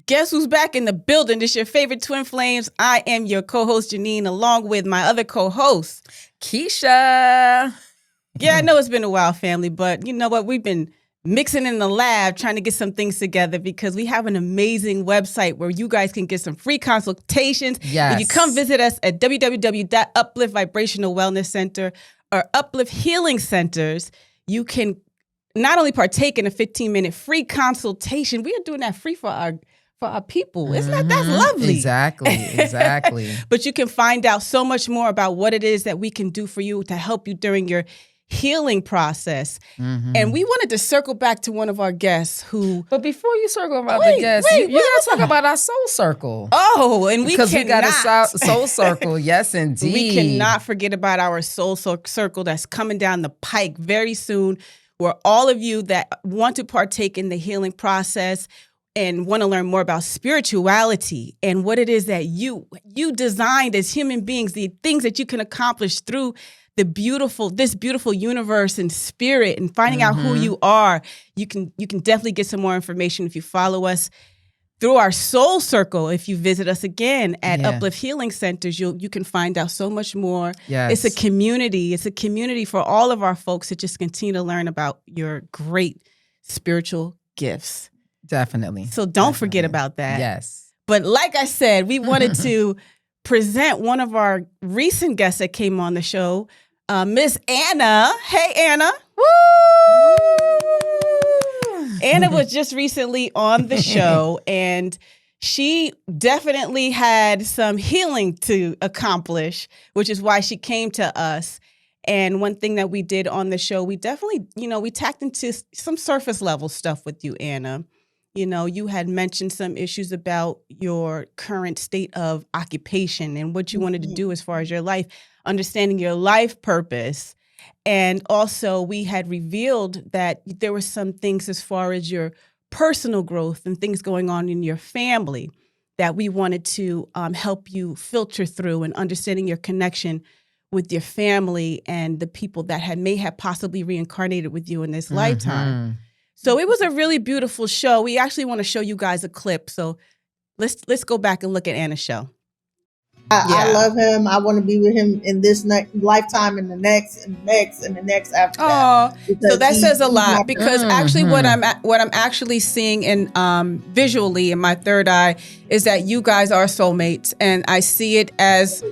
Guess who's back in the building? It's your favorite Twin Flames. I am your co-host, Janine, along with my other co-host, Keisha. Yeah, I know it's been a while, family, but you know what? We've been mixing in the lab, trying to get some things together because we have an amazing website where you guys can get some free consultations. Yes. If you come visit us at www.uplift Vibrational Wellness Center or Uplift Healing Centers, you can not only partake in a 15-minute free consultation, we are doing that free for our people. Isn't that's lovely? Exactly. But you can find out so much more about what it is that we can do for you to help you during your healing process. And we wanted to circle back to one of our guests who... But before you circle about the guests, you got to talk about our soul circle. Oh, and because we got a soul circle. Yes, indeed. We cannot forget about our soul circle that's coming down the pike very soon, where all of you that want to partake in the healing process and want to learn more about spirituality and what it is that you designed as human beings, the things that you can accomplish through this beautiful universe and spirit, and finding out who you are. You can definitely get some more information if you follow us through our soul circle. If you visit us again at Uplift Healing Centers, you can find out so much more. Yes. It's a community. It's a community for all of our folks to just continue to learn about your great spiritual gifts. Definitely. So don't forget about that. Yes. But like I said, we wanted to present one of our recent guests that came on the show, Miss Anna. Hey, Anna. Woo! Anna was just recently on the show, and she definitely had some healing to accomplish, which is why she came to us. And one thing that we did on the show, we definitely, we tacked into some surface level stuff with you, Anna. You had mentioned some issues about your current state of occupation and what you wanted to do as far as your life, understanding your life purpose. And also we had revealed that there were some things as far as your personal growth and things going on in your family that we wanted to help you filter through, and understanding your connection with your family and the people that may have possibly reincarnated with you in this lifetime. So it was a really beautiful show. We actually want to show you guys a clip. So let's go back and look at Anna's show. I love him. I want to be with him in this next lifetime, and the next, and the next, and the next after that. So that says a lot, because actually what I'm actually seeing in visually in my third eye is that you guys are soulmates, and I see it as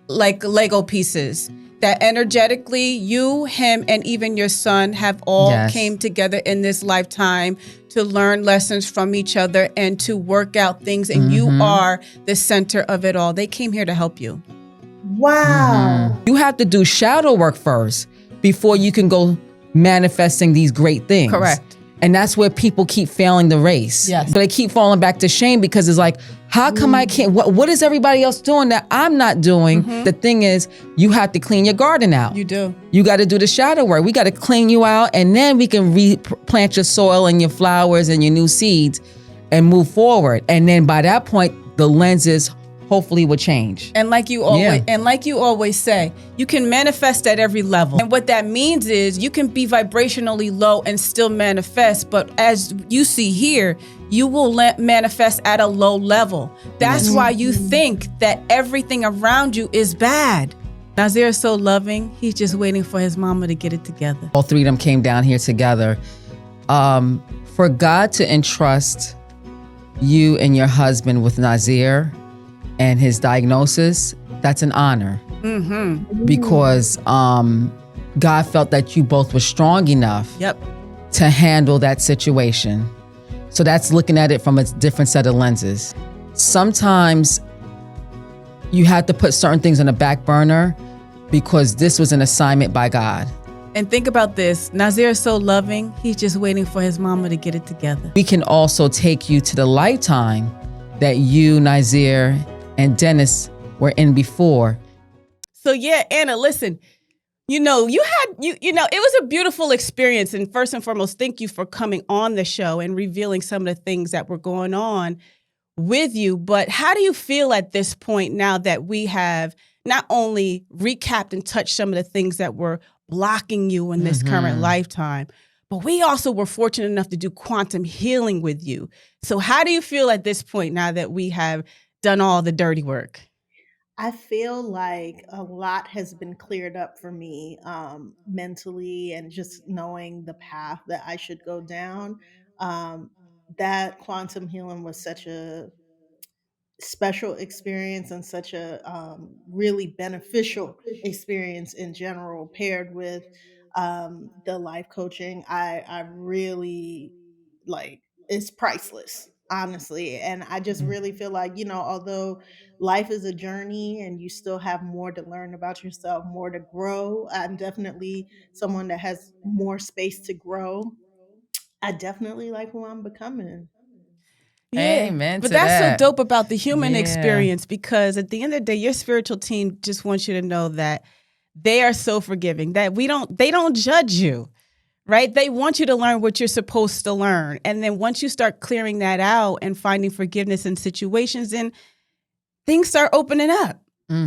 like Lego pieces. That energetically, you, him, and even your son have all came together in this lifetime to learn lessons from each other and to work out things. And you are the center of it all. They came here to help you. Wow. You have to do shadow work first before you can go manifesting these great things. Correct. And that's where people keep failing the race. Yes. So they keep falling back to shame, because it's like, how come I can't? What is everybody else doing that I'm not doing? The thing is, you have to clean your garden out. You do. You got to do the shadow work. We got to clean you out, and then we can replant your soil and your flowers and your new seeds and move forward. And then by that point, the lenses hopefully will change. And like you always say, you can manifest at every level. And what that means is you can be vibrationally low and still manifest, but as you see here, you will manifest at a low level. That's why you think that everything around you is bad. Nazir is so loving. He's just waiting for his mama to get it together. All three of them came down here together. For God to entrust you and your husband with Nazir and his diagnosis, that's an honor. Because God felt that you both were strong enough to handle that situation. So that's looking at it from a different set of lenses. Sometimes you have to put certain things on the back burner because this was an assignment by God. And think about this. Nazir is so loving. He's just waiting for his mama to get it together. We can also take you to the lifetime that you, Nazir, and Dennis were in before. So yeah, Anna, listen, it was a beautiful experience. And first and foremost, thank you for coming on the show and revealing some of the things that were going on with you. But how do you feel at this point now that we have not only recapped and touched some of the things that were blocking you in this current lifetime, but we also were fortunate enough to do quantum healing with you. So how do you feel at this point now that we have done all the dirty work? I feel like a lot has been cleared up for me, mentally, and just knowing the path that I should go down. Um, that quantum healing was such a special experience and such a really beneficial experience in general, paired with the life coaching. I really like, it's priceless, honestly. And I just really feel like, although life is a journey and you still have more to learn about yourself, more to grow, I'm definitely someone that has more space to grow. I definitely like who I'm becoming. Yeah. Amen But to that's so that. dope about the human Yeah. experience, because at the end of the day, your spiritual team just wants you to know that they are so forgiving, that they don't judge you, right? They want you to learn what you're supposed to learn. And then once you start clearing that out and finding forgiveness in situations, then things start opening up.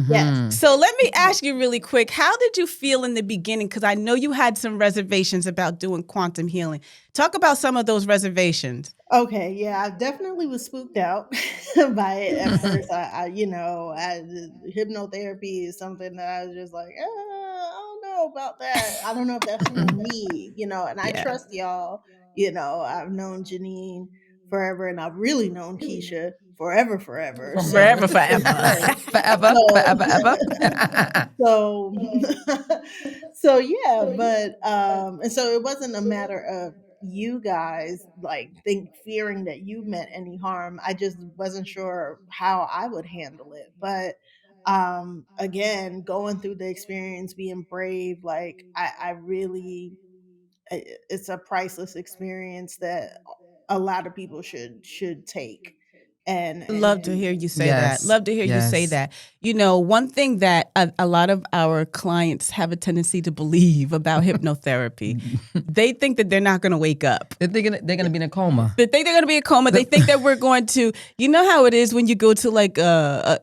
Yes. So let me ask you really quick, how did you feel in the beginning? Because I know you had some reservations about doing quantum healing. Talk about some of those reservations. Okay, yeah, I definitely was spooked out by it at first. Hypnotherapy is something that I was just like, I don't know about that. I don't know if that's for me, and I Yeah. trust y'all. I've known Janine forever, and I've really known Keisha forever, forever. So, Forever, forever. Forever, so forever, ever. so so yeah, but and so it wasn't a matter of you guys like fearing that you meant any harm. I just wasn't sure how I would handle it. But again, going through the experience, being brave, like I really, it's a priceless experience that a lot of people should take. Love to hear you say that. Yes. Love to hear you say Yes. that. One thing that a lot of our clients have a tendency to believe about hypnotherapy, they think that they're not going to wake up. They're thinking they're going to be in a coma. They think they're going to be in a coma. They think that we're going to, you know how it is when you go to like a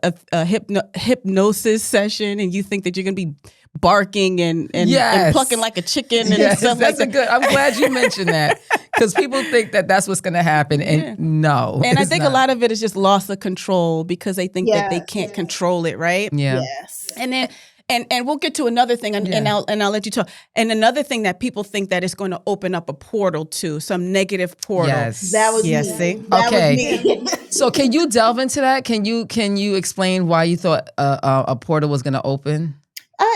hypnosis session and you think that you're going to be barking and Yes. plucking like a chicken and Yes, stuff that's like a that. good. I'm glad you mentioned that, because people think that that's what's going to happen, and Yeah. no. And I it's think not. a lot of it is just loss of control because they think that they Yes. can't control it, right? Yeah. Yes. And then and we'll get to another thing, and Yeah. I'll let you talk. And another thing that people think that it's going to open up a portal to some negative portal. Yes. That was Yes, me. see? That Okay. was me. So can you delve into that? Can you explain why you thought a portal was going to open?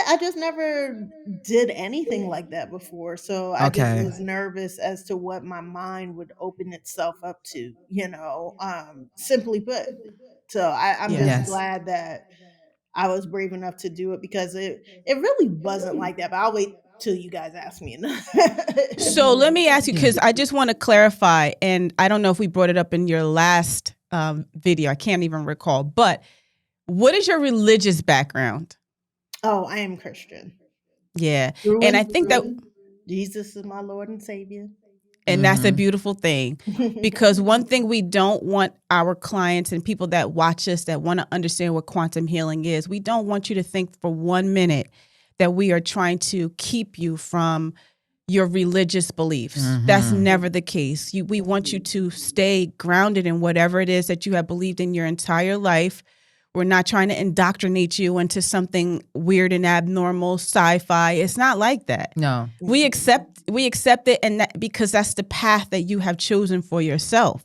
I just never did anything like that before. So I just Okay. was nervous as to what my mind would open itself up to, simply put. So I'm just Yes. glad that I was brave enough to do it, because it really wasn't like that. But I'll wait till you guys ask me. So let me ask you, because I just want to clarify, and I don't know if we brought it up in your last video. I can't even recall. But what is your religious background? Oh, I am Christian. Yeah. Through And I think that through, Jesus is my Lord and Savior. And that's a beautiful thing, because one thing we don't want our clients and people that watch us that want to understand what quantum healing is, we don't want you to think for 1 minute that we are trying to keep you from your religious beliefs. That's never the case. We want you to stay grounded in whatever it is that you have believed in your entire life. We're not trying to indoctrinate you into something weird and abnormal, sci-fi. It's not like that. No. We accept it, and that because that's the path that you have chosen for yourself.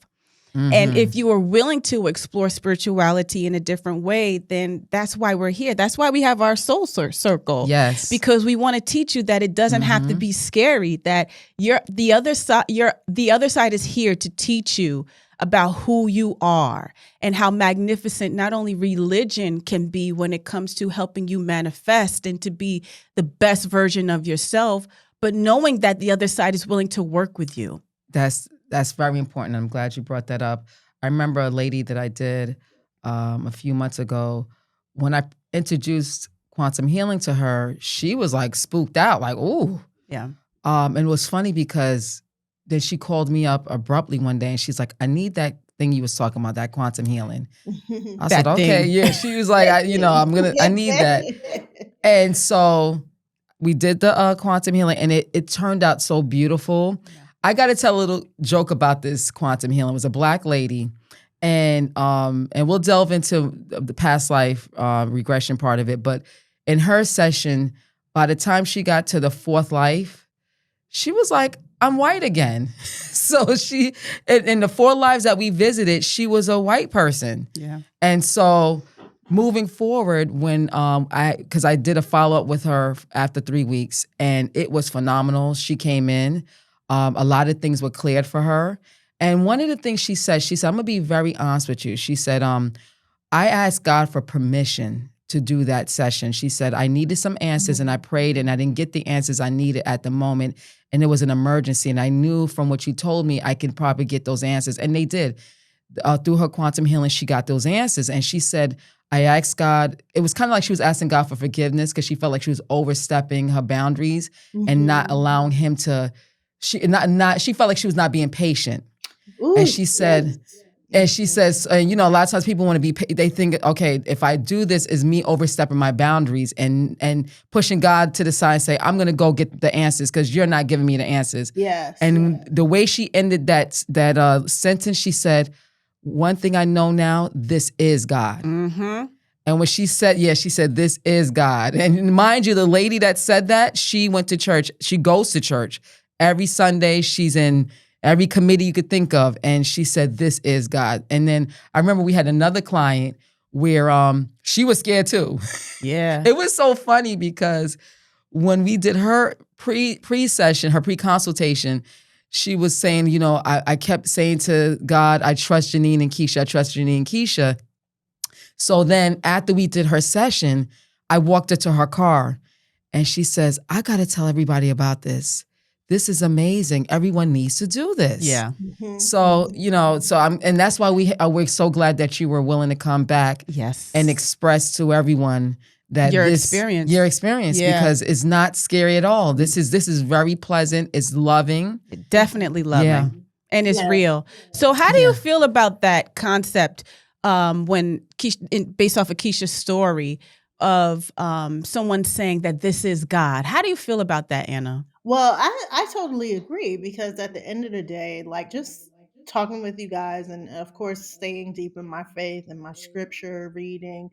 And if you are willing to explore spirituality in a different way, then that's why we're here. That's why we have our soul circle. Yes. Because we want to teach you that it doesn't have to be scary, that the other side is here to teach you about who you are and how magnificent not only religion can be when it comes to helping you manifest and to be the best version of yourself, but knowing that the other side is willing to work with you. That's very important. I'm glad you brought that up. I remember a lady that I did a few months ago. When I introduced quantum healing to her, she was like spooked out, like, ooh. Yeah. And it was funny because then she called me up abruptly one day and she's like, I need that thing you was talking about, that quantum healing. I said, okay, thing. yeah. She was like, I need that. And so we did the quantum healing, and it turned out so beautiful. Yeah. I got to tell a little joke about this quantum healing. It was a Black lady, and we'll delve into the past life regression part of it. But in her session, by the time she got to the fourth life, she was like, I'm white again. So she, in the 4 lives that we visited, she was a white person. Yeah. And so moving forward, when because I did a follow-up with her after 3 weeks, and it was phenomenal. She came in, a lot of things were cleared for her. And one of the things she said, I'm gonna be very honest with you. She said, I asked God for permission to do that session. She said, I needed some answers and I prayed and I didn't get the answers I needed at the moment. And it was an emergency. And I knew from what you told me, I could probably get those answers. And they did. Through her quantum healing, she got those answers. And she said, I asked God, it was kind of like she was asking God for forgiveness because she felt like she was overstepping her boundaries and not allowing him to, she felt like she was not being patient. Ooh, and she said, yes. And she says, a lot of times people want to be, they think, okay, if I do this, is me overstepping my boundaries and pushing God to the side and say, I'm going to go get the answers because you're not giving me the answers. Yes. And the way she ended that sentence, she said, one thing I know now, this is God. Mm-hmm. And when she said, she said, this is God. And mind you, the lady that said that, she went to church. She goes to church every Sunday. She's in every committee you could think of. And she said, this is God. And then I remember we had another client where she was scared too. Yeah. It was so funny because when we did her pre-session, her pre-consultation, she was saying, I kept saying to God, I trust Janine and Keisha. I trust Janine and Keisha. So then after we did her session, I walked her to her car and she says, I got to tell everybody about this. This is amazing. Everyone needs to do this. Yeah. Mm-hmm. So, and that's why we're so glad that you were willing to come back. Yes. And express to everyone that your experience, because it's not scary at all. This is very pleasant. It's loving. Definitely loving. Yeah. And it's real. So how do you feel about that concept when Keisha, based off of Keisha's story of someone saying that this is God? How do you feel about that, Anna? Well, I totally agree because at the end of the day, like just talking with you guys and of course staying deep in my faith and my scripture reading,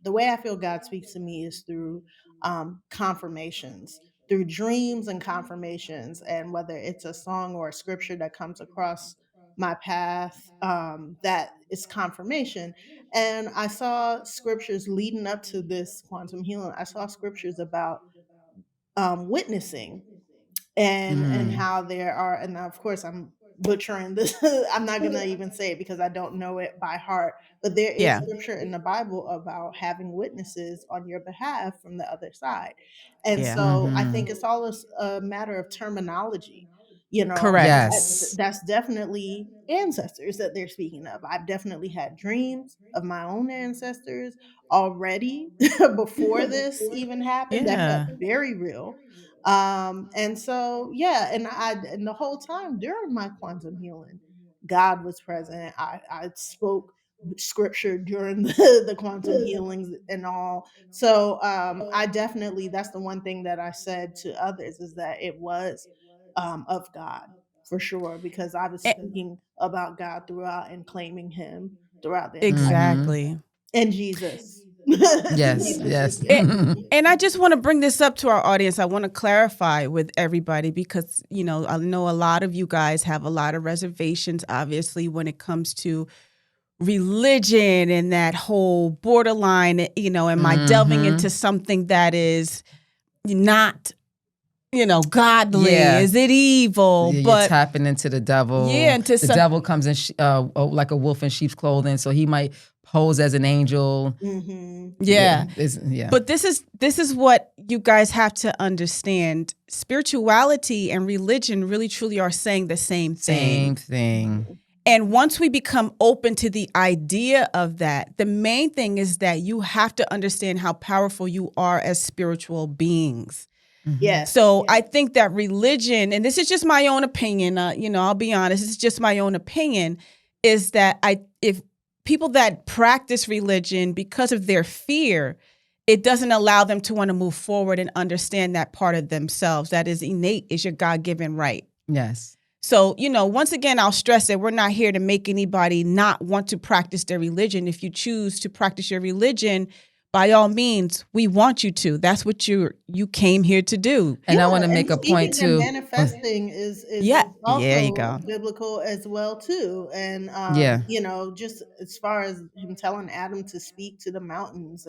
the way I feel God speaks to me is through confirmations, through dreams and confirmations, and whether it's a song or a scripture that comes across my path, that is confirmation. And I saw scriptures leading up to this quantum healing. I saw scriptures about witnessing and how there are, and of course I'm butchering this. I'm not gonna even say it because I don't know it by heart, but there is scripture in the Bible about having witnesses on your behalf from the other side. And so I think it's all a matter of terminology. Correct. Yes. That's definitely ancestors that they're speaking of. I've definitely had dreams of my own ancestors already before this even happened. That felt very real. And so and the whole time during my quantum healing, God was present. I spoke scripture during the quantum healings and all. So I definitely, that's the one thing that I said to others, is that it was of God for sure, because I was speaking about God throughout and claiming him throughout the entire Exactly. and Jesus. Yes, yes. And I just want to bring this up to our audience. I want to clarify with everybody because, I know a lot of you guys have a lot of reservations, obviously, when it comes to religion and that whole borderline, am I delving into something that is not, godly? Yeah. Is it evil? You're But tapping into the devil. Yeah, into the devil comes in like a wolf in sheep's clothing, so he might pose as an angel. Mm-hmm. Yeah. Yeah. But this is what you guys have to understand. Spirituality and religion really truly are saying the same thing. Same thing. And once we become open to the idea of that, the main thing is that you have to understand how powerful you are as spiritual beings. Yes. So I think that religion, and this is just my own opinion, I'll be honest, this is just my own opinion, is that if people that practice religion because of their fear, it doesn't allow them to want to move forward and understand that part of themselves that is innate, is your God-given right. Yes. So, once again, I'll stress that we're not here to make anybody not want to practice their religion. If you choose to practice your religion, by all means, we want you to. That's what you came here to do. And I Yeah, want to and make a point speaking and too. manifesting is Yeah, there you also go. biblical as well too. And Yeah. just as far as him telling Adam to speak to the mountains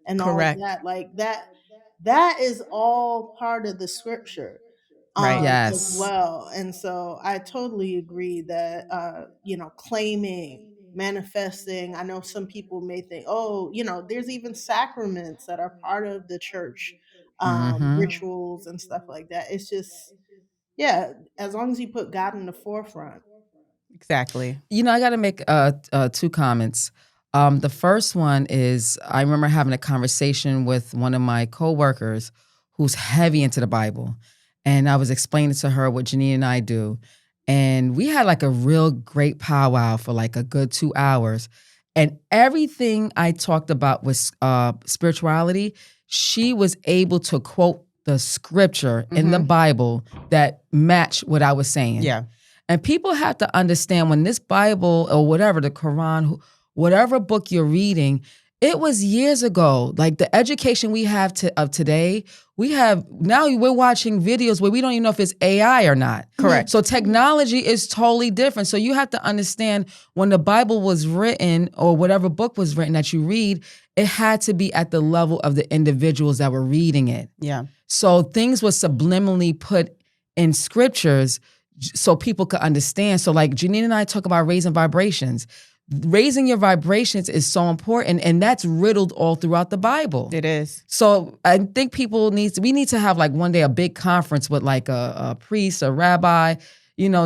and all of Correct. that, like that is all part of the scripture Right. as Yes. well. And so I totally agree that claiming, manifesting, I know some people may think, oh, there's even sacraments that are part of the church Mm-hmm. rituals and stuff like that. It's just, yeah, as long as you put God in the forefront. Exactly. I got to make two comments. The first one is I remember having a conversation with one of my coworkers who's heavy into the Bible, and I was explaining to her what Janine and I do, and we had like a real great powwow for like a good 2 hours, and everything I talked about was spirituality. She was able to quote the scripture in the Bible that matched what I was saying. Yeah. And people have to understand when this Bible or whatever, the Quran, whatever book you're reading, it was years ago. Like the education we have of today, we're watching videos where we don't even know if it's AI or not. Correct. So technology is totally different. So you have to understand when the Bible was written or whatever book was written that you read, it had to be at the level of the individuals that were reading it. Yeah. So things were subliminally put in scriptures so people could understand. So like Janine and I talk about raising vibrations. Raising your vibrations is so important, and that's riddled all throughout the Bible. It is. So I think we need to have like one day a big conference with like a priest, a rabbi,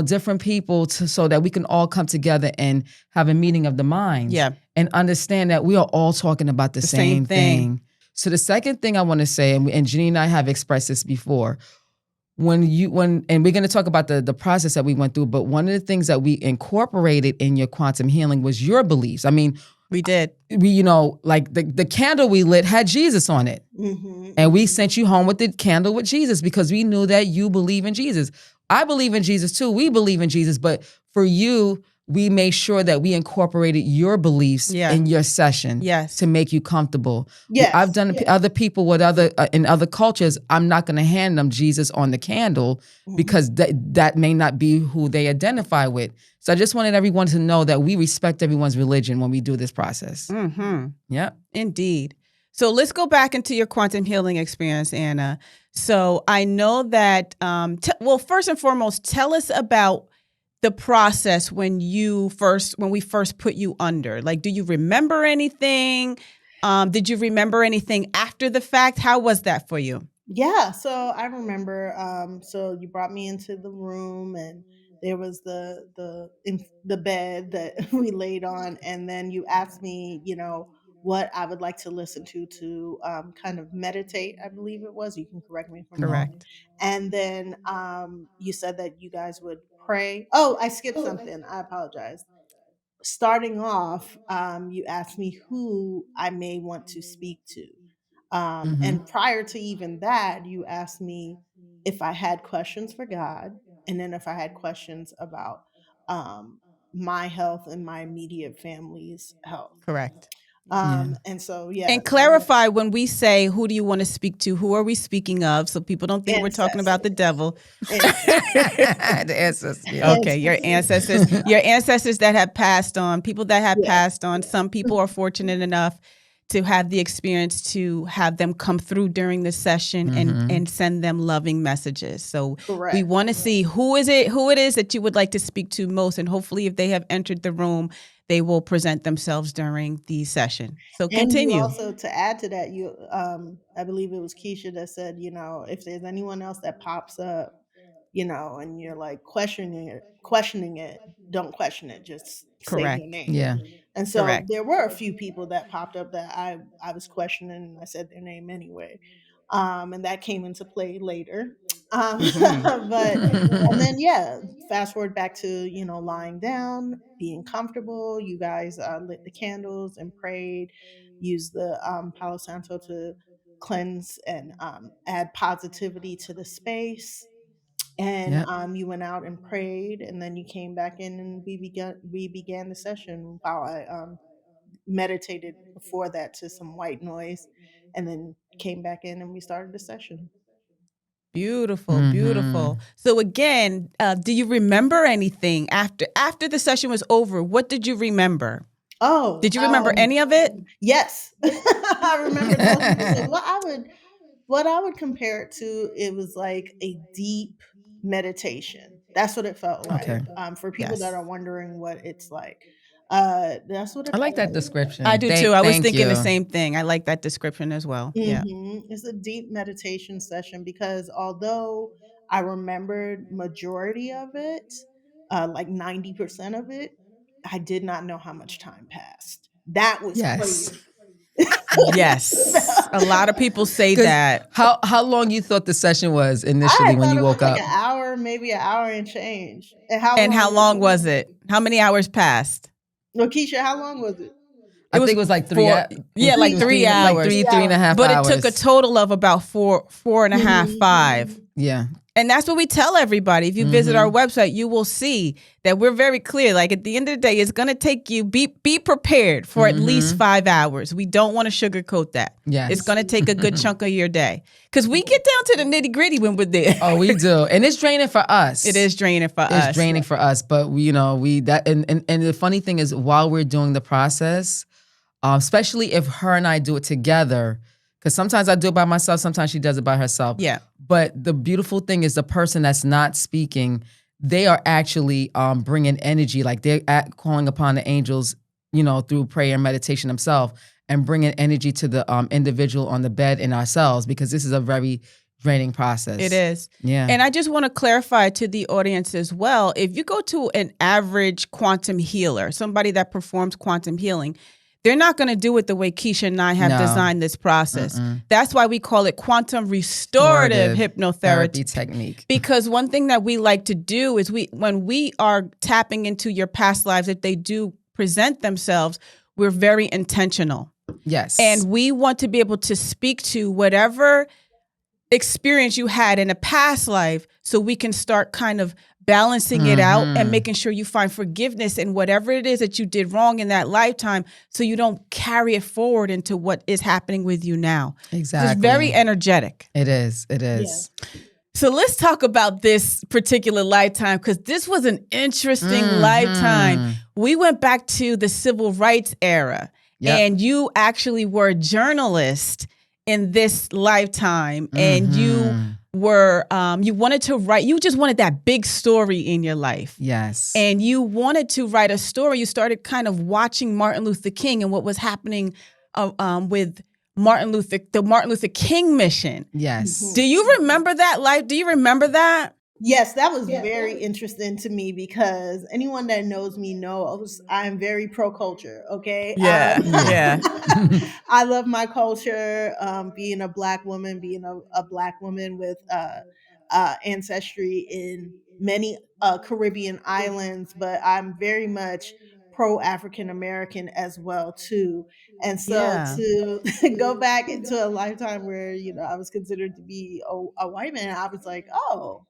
different people so that we can all come together and have a meeting of the minds. Yeah. And understand that we are all talking about the same thing. So the second thing I want to say, and Janine and I have expressed this before, and we're going to talk about the process that we went through, but one of the things that we incorporated in your quantum healing was your beliefs. I mean, we did. We, like the candle we lit had Jesus on it. Mm-hmm. And we sent you home with the candle with Jesus because we knew that you believe in Jesus. I believe in Jesus too. We believe in Jesus. But for you, we made sure that we incorporated your beliefs in your session to make you comfortable. Yes. I've done other people with in other cultures. I'm not going to hand them Jesus on the candle because that may not be who they identify with. So I just wanted everyone to know that we respect everyone's religion when we do this process. Mm-hmm. Yeah, indeed. So let's go back into your quantum healing experience, Anna. So I know that, first and foremost, tell us about the process when we first put you under. Like, do you remember anything? Did you remember anything after the fact? How was that for you? Yeah, so I remember. So you brought me into the room, and there was the bed that we laid on, and then you asked me, what I would like to listen to kind of meditate. I believe it was. You can correct me if I'm wrong. Correct. And then you said that you guys would pray. Oh, I skipped something. I apologize. Starting off, you asked me who I may want to speak to. And prior to even that, you asked me if I had questions for God, and then if I had questions about my health and my immediate family's health. Correct. And so, yeah. And clarify when we say, who do you want to speak to? Who are we speaking of? So people don't think we're talking about the devil. The ancestors. Yeah. Okay, your ancestors, that have passed on, people that have passed on. Some people are fortunate enough to have the experience to have them come through during the session and send them loving messages. So we want to see who it is that you would like to speak to most. And hopefully if they have entered the room, they will present themselves during the session. So continue. And you also, to add to that, I believe it was Keisha that said, if there's anyone else that pops up, and you're like questioning it, don't question it. Just say their name. Yeah. And so there were a few people that popped up that I was questioning, and I said their name anyway. And that came into play later. But and then fast forward back to lying down, being comfortable. You guys lit the candles and prayed, use the Palo Santo to cleanse and add positivity to the space. And Yep. you went out and prayed, and then you came back in, and we began the session while I meditated before that to some white noise, and then came back in and we started the session. Beautiful, Mm-hmm. beautiful. So again, do you remember anything after the session was over? What did you remember? Oh, Did you remember any of it? yes, I remember those things. What I would compare it to, it was like a deep meditation. That's what it felt Okay. like. For people that Yes. are wondering what it's like, that's what it I like felt that like. I description. do too. I was Thank thinking the you. same thing. I like that description as well. Yeah. It's a deep meditation session because although I remembered majority of it, like 90% of it, I did not know how much time passed. That was Yes. crazy. Yes. A lot of people say Because that. how long you thought the session was initially I when thought you it was woke like up? an hour, maybe an hour and change. And how And long how was long it? was it? How many hours passed? Lakeisha, how long was it? I It was think it was like four, yeah, it like was 3 like hours. three and a 3 hours. half But it took a hours. total of about four and a half, Mhm. 5. Yeah. And that's what we tell everybody. If you visit our website, you will see that we're very clear. Like at the end of the day, it's going to take you, be prepared for at least 5 hours. We don't want to sugarcoat that. Yes. It's going to take a good chunk of your day. Because we get down to the nitty gritty when we're there. Oh, we do. And it's draining for us. It is draining for us. It's draining for us. But we that and the funny thing is while we're doing the process, especially if her and I do it together, because sometimes I do it by myself, sometimes she does it by herself. Yeah. But the beautiful thing is the person that's not speaking, they are actually bringing energy, like they're calling upon the angels, through prayer and meditation themselves, and bringing energy to the individual on the bed and ourselves, because this is a very draining process. It is. Yeah. And I just want to clarify to the audience as well, if you go to an average quantum healer, somebody that performs quantum healing, they're not going to do it the way Keisha and I have designed this process. That's why we call it quantum restorative hypnotherapy technique. Because one thing that we like to do is when we are tapping into your past lives, if they do present themselves, we're very intentional. Yes. And we want to be able to speak to whatever experience you had in a past life so we can start kind of balancing it out and making sure you find forgiveness in whatever it is that you did wrong in that lifetime so you don't carry it forward into what is happening with you now. Exactly. It's very energetic. It is. It is. Yeah. So let's talk about this particular lifetime because this was an interesting lifetime. We went back to the civil rights era and you actually were a journalist in this lifetime and you were you wanted to write, you just wanted that big story in your life. Yes. And you wanted to write a story. You started kind of watching Martin Luther King and what was happening with the Martin Luther King mission. Yes. Do you remember that life? Do you remember that? Yes, that was very interesting to me because anyone that knows me knows I'm very pro culture. Okay. Yeah. I love my culture. Being a black woman, being a black woman with ancestry in many Caribbean islands, but I'm very much pro African American as well too. And so Yeah. to go back into a lifetime where I was considered to be a white man, I was like, oh,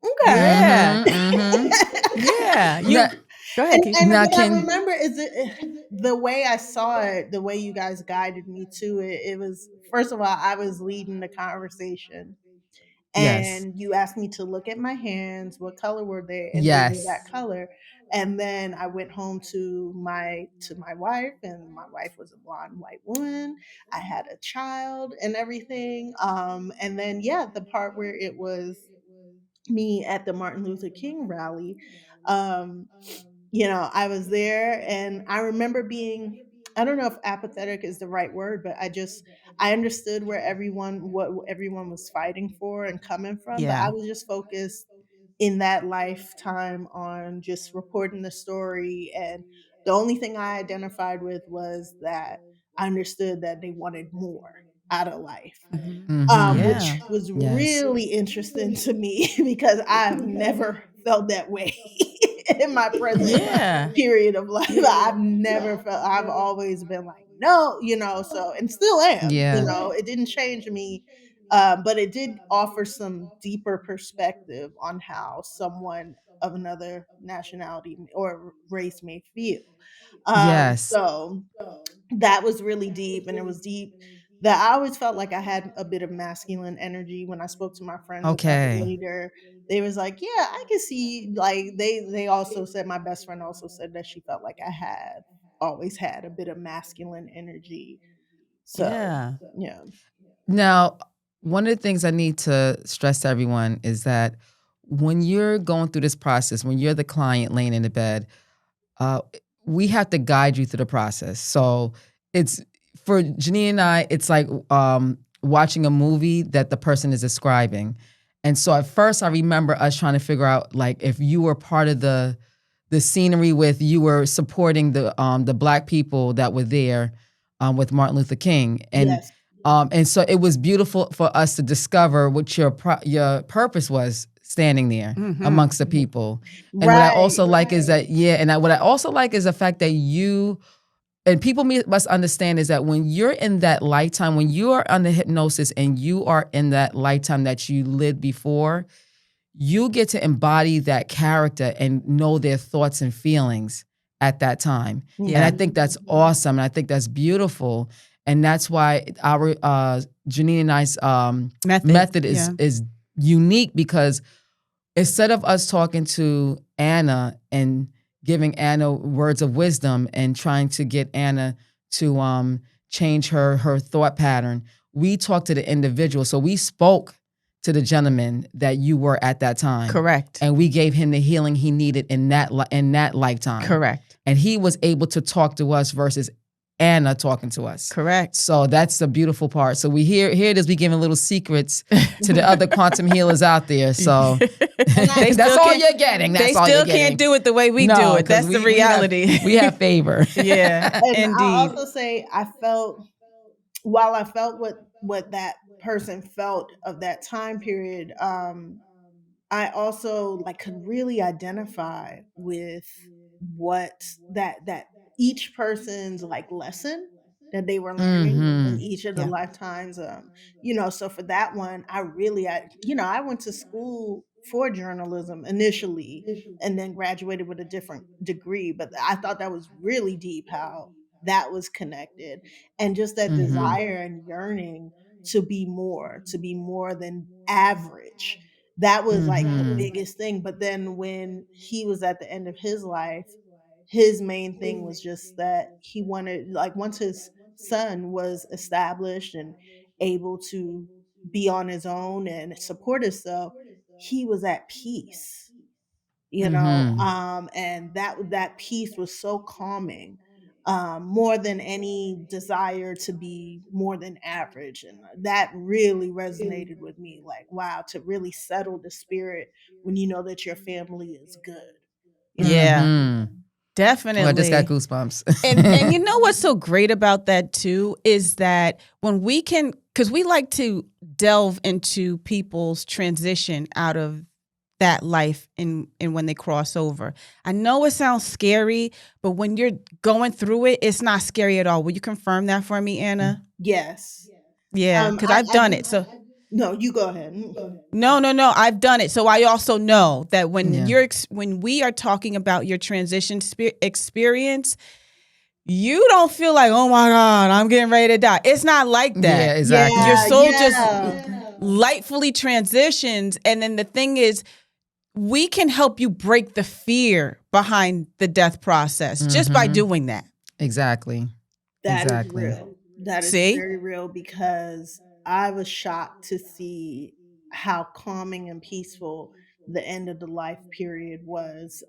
okay. Yeah. Mm-hmm. Yeah. Now- Go ahead, Keisha. And Now, what I can remember is the way I saw it, the way you guys guided me to it. It was, first of all, I was leading the conversation, yes. and you asked me to look at my hands, what color were they, and they were Yes. that color. And then I went home to my wife, and my wife was a blonde white woman. I had a child and everything. And then the part where it was me at the Martin Luther King rally, um, I was there, and I remember being, I don't know if apathetic is the right word, but I understood what everyone was fighting for and coming from, but I Yeah. was just focused in that lifetime on just reporting the story. And the only thing I identified with was that I understood that they wanted more out of life, Yeah. which was Yes. really interesting to me because I've never felt that way in my present Yeah. period of life. I've never felt. I've always been like, know, so, and still am, Yeah. it didn't change me. But it did offer some deeper perspective on how someone of another nationality or race may feel. Yes. So that was really deep, and it was deep that I always felt like I had a bit of masculine energy. When I spoke to my friends about it Okay. later, they was like, "Yeah, I can see." Like they also said, my best friend also said that she felt like I had always had a bit of masculine energy. So Yeah. yeah, Now, one of the things I need to stress to everyone is that when you're going through this process, when you're the client laying in the bed, uh, we have to guide you through the process. So it's for Janine and I, it's like watching a movie that the person is describing. And so at first, I remember us trying to figure out like if you were part of the scenery with you were supporting the black people that were there with Martin Luther King, yes, and so it was beautiful for us to discover what your purpose was standing there Mm-hmm. amongst the people. And what I right, also like is that what I also like is the fact that you and people must understand is that when you're in that lifetime, when you are under hypnosis and you are in that lifetime that you lived before, you get to embody that character and know their thoughts and feelings at that time. And I Yeah. think that's awesome. And I think that's beautiful. And that's why our Janine and I's Method. method Yeah. is unique because instead of us talking to Anna and giving Anna words of wisdom and trying to get Anna to change her thought pattern, we talked to the individual. So we spoke to the gentleman that you were at that time, Correct. and we gave him the healing he needed in that lifetime. Correct. And he was able to talk to us versus Anna talking to us. Correct. So that's the beautiful part. So we here it is. We giving little secrets to the other quantum healers out there. So They that's still all can't- you're getting. That's They all still you're getting. can't do it the way we do it. 'Cause That's the we have- reality. We have favor. Yeah. and I'll Indeed. also say I felt, while I felt what that person felt of that time period, I also like could really identify with what that each person's like lesson that they were learning in Mm-hmm. each of the Yeah. lifetimes. So for that one, I went to school for journalism initially and then graduated with a different degree. But I thought that was really deep how that was connected, and just that Mm-hmm. desire and yearning to be more than average. That was like the Mm-hmm. biggest thing. But then when he was at the end of his life, his main thing was just that he wanted, like, once his son was established and able to be on his own and support himself, he was at peace, Mm-hmm. and that peace was so calming, more than any desire to be more than average. And that really resonated with me, like, wow, to really settle the spirit when you know that your family is good. Yeah. Mm-hmm. Oh, I just got Definitely. And you goosebumps. know what's so great about that too is that when we can, because we like to delve into people's transition out of that life and when they cross over. I know it sounds scary, but when you're going through it, it's not scary at all. Will you confirm that for me, Anna? Yes. Yeah, because I've I done do. it. So No, you go ahead. no, I've done it. So I also know that when Yeah. when we are talking about your transition experience, you don't feel like, oh my God, I'm getting ready to die. It's not like Yeah, that. exactly. Your Yeah, soul just yeah. lightfully transitions. And then the thing is, we can help you break the fear behind the death process just by Mm-hmm. doing that. Exactly. That is Exactly. real. That is See? very real, because I was shocked to see how calming and peaceful the end of the life period was.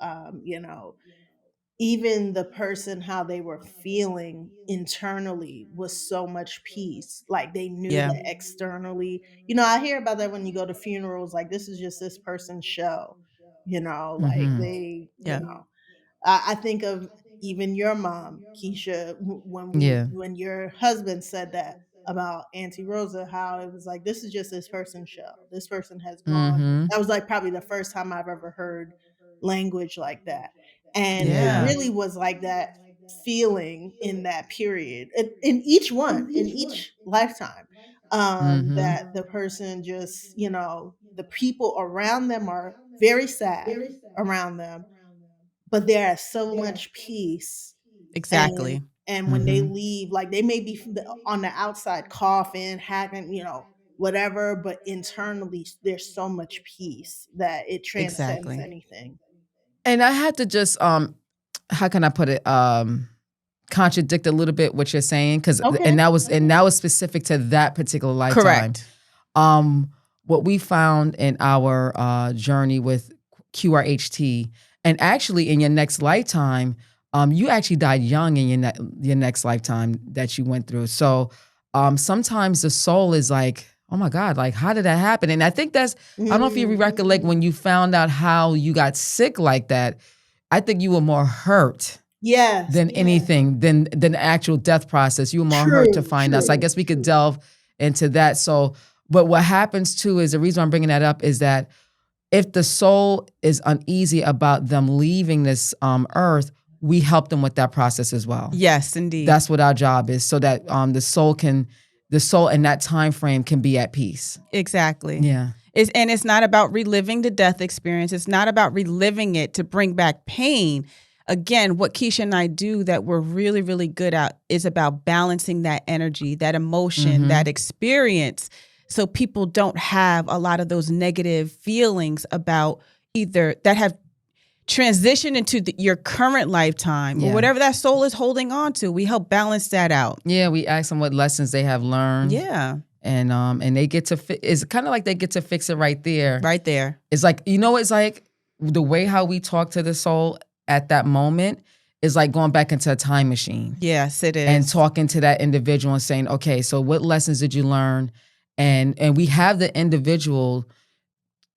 Even the person, how they were feeling internally was so much peace. Like they knew Yeah. that externally, I hear about that when you go to funerals, like, this is just this person's show, like Mm-hmm. they, Yeah. I think of even your mom, Keisha, Yeah. when your husband said that about Auntie Rosa, how it was like, this is just this person's show. This person has gone. Mm-hmm. That was like probably the first time I've ever heard language like that. And it Yeah. Yeah. really was like that. feeling in that period, in each one, in each lifetime, Mm-hmm. that the person just, the people around them are very sad around them, but there is so much peace. Exactly. And when they Mm-hmm. leave, like they may be on the outside coughing, hacking, whatever, but internally there's so much peace that it transcends Exactly. anything. And I had to just how can I put it? Contradict a little bit what you're saying, because Okay. and that was specific to that particular lifetime. Correct. What we found in our journey with QRHT, and actually in your next lifetime, you actually died young in your next lifetime that you went through. So sometimes the soul is like, oh my God, like how did that happen? And I think I don't know if you recollect when you found out how you got sick like that. I think you were more hurt Yes. than anything, than the actual death process. You were more hurt to True. find out. So I guess we could delve into that. So, but what happens too is, the reason I'm bringing that up is that if the soul is uneasy about them leaving this earth, we help them with that process as well. Yes, indeed. That's what our job is, so that the soul in that time frame can be at peace. Exactly. Yeah. It's not about reliving the death experience. It's not about reliving it to bring back pain. Again, what Keisha and I do that we're really, really good at is about balancing that energy, that emotion, that experience, so people don't have a lot of those negative feelings about either that have transitioned into your current lifetime or whatever that soul is holding on to. We help balance that out. Yeah, we ask them what lessons they have learned. Yeah. And they get to it's kind of like they get to fix it right there. Right there. It's like, it's like the way how we talk to the soul at that moment is like going back into a time machine. Yes, it is. And talking to that individual and saying, okay, so what lessons did you learn? And we have the individual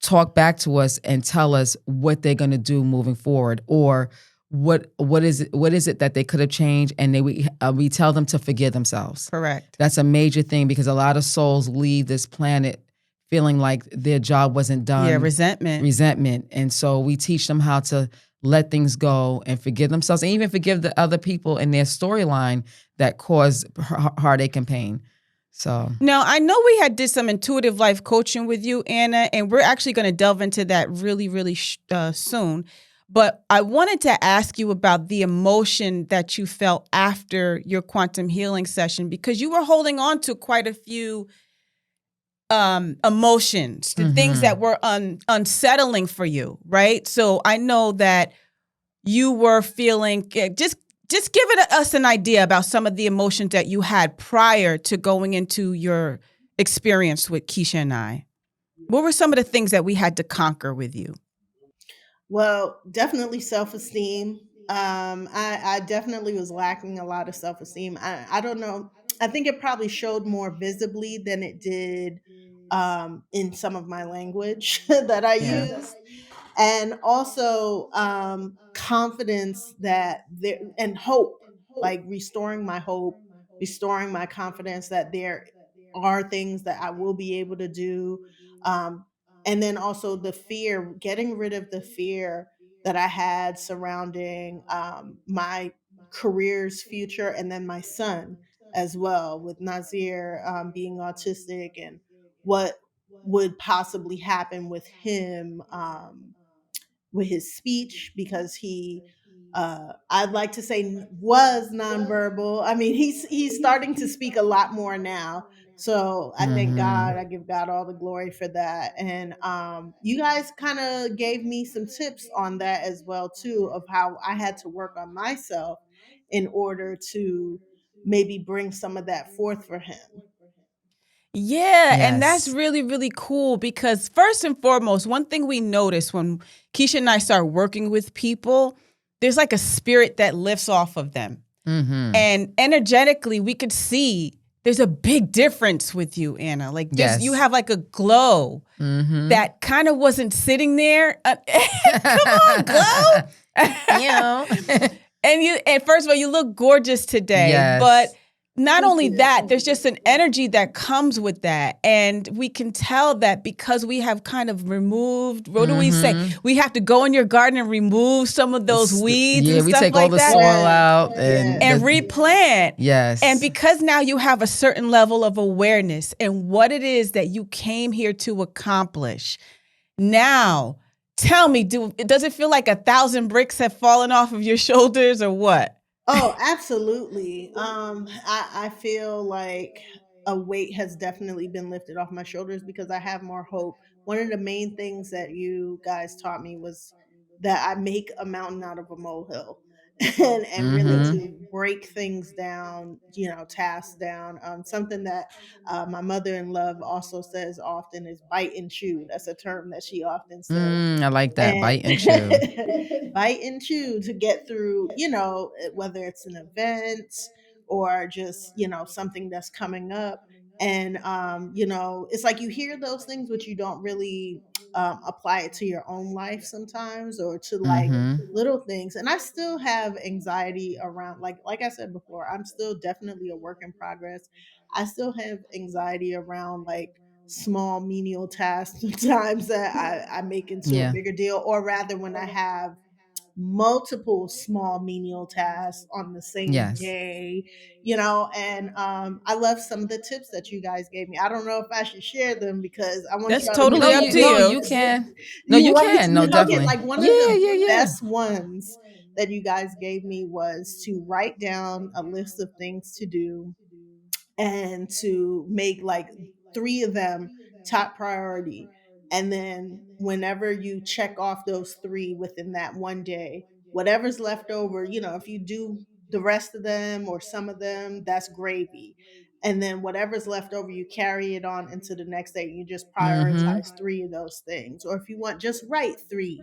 talk back to us and tell us what they're going to do moving forward, or what is it that they could have changed, and we tell them to forgive themselves. Correct. That's a major thing, because a lot of souls leave this planet feeling like their job wasn't done. Yeah, resentment. And so we teach them how to let things go and forgive themselves, and even forgive the other people in their storyline that caused heartache and pain. So now, I know we did some intuitive life coaching with you, Anna, and we're actually going to delve into that really, really soon. But I wanted to ask you about the emotion that you felt after your quantum healing session, because you were holding on to quite a few emotions, the things that were unsettling for you, right? So I know that you were feeling, just give us an idea about some of the emotions that you had prior to going into your experience with Keisha and I. What were some of the things that we had to conquer with you? Well, definitely self-esteem. I definitely was lacking a lot of self-esteem. I don't know. I think it probably showed more visibly than it did in some of my language that I used. And also confidence that there, and hope, like restoring my hope, restoring my confidence that there are things that I will be able to do. Um, and then also the fear, getting rid of the fear that I had surrounding my career's future, and then my son as well, with Nazir being autistic, and what would possibly happen with his speech, because he I'd like to say was nonverbal. I mean, he's starting to speak a lot more now. So I thank God. I give God all the glory for that. And you guys kind of gave me some tips on that as well too, of how I had to work on myself in order to maybe bring some of that forth for him. Yeah, and that's Yes. really, really cool, because first and foremost, one thing we notice when Keisha and I start working with people, there's like a spirit that lifts off of them. And energetically, we could see there's a big difference with you, Anna. Like you have like a glow that kind of wasn't sitting there. Come on, glow. And first of all, you look gorgeous today. Yes. But not Thank only you. that, there's just an energy that comes with that. And we can tell that because we have kind of removed, what do we say? We have to go in your garden and remove some of those weeds Yeah, and we stuff take all like the that soil Yes. out Yes. and replant. yes. And because now you have a certain level of awareness and what it is that you came here to accomplish. Now, tell me, does it feel like 1,000 bricks have fallen off of your shoulders or what? Oh, absolutely. I feel like a weight has definitely been lifted off my shoulders because I have more hope. One of the main things that you guys taught me was that I make a mountain out of a molehill. And really to break things down, tasks down. Something that my mother in love also says often is bite and chew. That's a term that she often says. I like that. And Bite and chew. bite and chew to get through, whether it's an event or just, something that's coming up. And, it's like you hear those things, but you don't really apply it to your own life sometimes or to like little things. And I still have anxiety around, like I said before, I'm still definitely a work in progress. I still have anxiety around like small menial tasks sometimes that I make into a Yeah. bigger deal, or rather when I have multiple small menial tasks on the same Yes. day, and I love some of the tips that you guys gave me. I don't know if I should share them because I want That's y'all to No, totally know up you to no, you. you can. No, you you want me to, can. No, okay, definitely. like one of Yeah, the yeah, yeah. best ones that you guys gave me was to write down a list of things to do and to make like three of them top priority. And then whenever you check off those three within that one day, whatever's left over, if you do the rest of them or some of them, that's gravy. And then whatever's left over, you carry it on into the next day. You just prioritize three of those things. Or if you want, just write three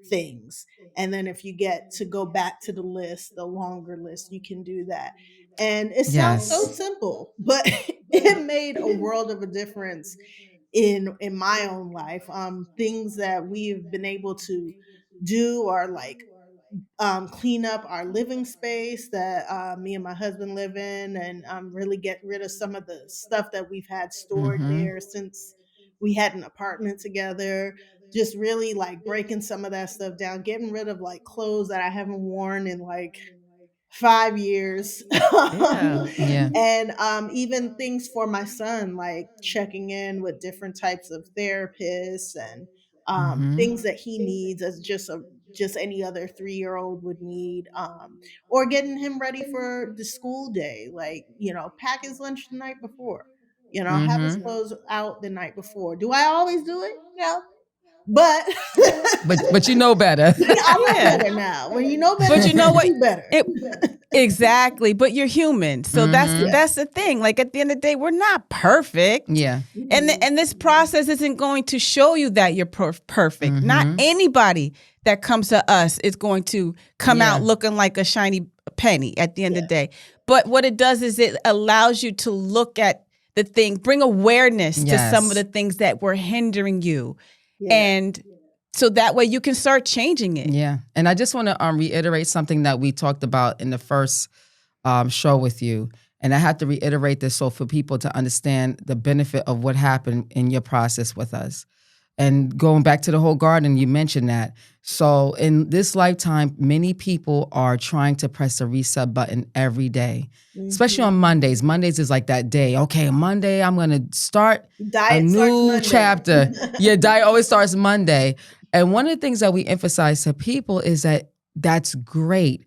things. And then if you get to go back to the list, the longer list, you can do that. And it sounds so Yes. simple, but it made a world of a difference in my own life. Things that we've been able to do are like clean up our living space that me and my husband live in, and really get rid of some of the stuff that we've had stored there since we had an apartment together. Just really like breaking some of that stuff down, getting rid of like clothes that I haven't worn in like 5 years. Yeah. Yeah. And even things for my son, like checking in with different types of therapists and things that he needs as just any other 3-year-old would need, or getting him ready for the school day, like pack his lunch the night before, have his clothes out the night before. Do I always do it? No, but But you know better. I know Yeah. better now. When you know better, But you know you what? do better. It exactly. But you're human. So Yeah. that's the thing. Like at the end of the day, we're not perfect. Yeah. And this process isn't going to show you that you're perfect. Not anybody that comes to us is going to come out Yeah. looking like a shiny penny at the end of the day. But what it does is it allows you to look at the thing, bring awareness to some of Yes. the things that were hindering you. Yeah. And so that way you can start changing it. Yeah. And I just want to reiterate something that we talked about in the first show with you. And I have to reiterate this so for people to understand the benefit of what happened in your process with us. And going back to the whole garden, you mentioned that. So in this lifetime, many people are trying to press the reset button every day, especially on Mondays. Mondays is like that day. Okay, Monday, I'm going to start Diet a starts new Monday. chapter. Your diet always starts Monday. And one of the things that we emphasize to people is that that's great.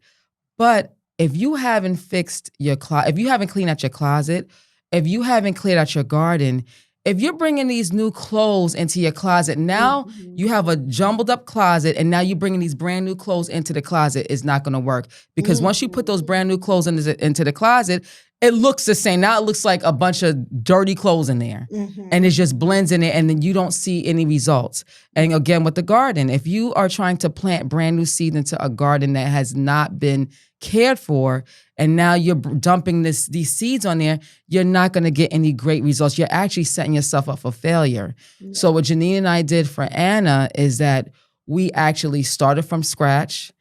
But if you haven't fixed your closet, if you haven't cleaned out your closet, if you haven't cleared out your garden, if you're bringing these new clothes into your closet, now you have a jumbled up closet, and now you're bringing these brand new clothes into the closet, it's not going to work. Because once you put those brand new clothes into the closet, it looks the same. Now it looks like a bunch of dirty clothes in there. And it just blends in it, and then you don't see any results. And again, with the garden, if you are trying to plant brand new seed into a garden that has not been cared for, and now you're dumping these seeds on there, you're not going to get any great results. You're actually setting yourself up for failure. Yeah. So what Janine and I did for Anna is that we actually started from scratch.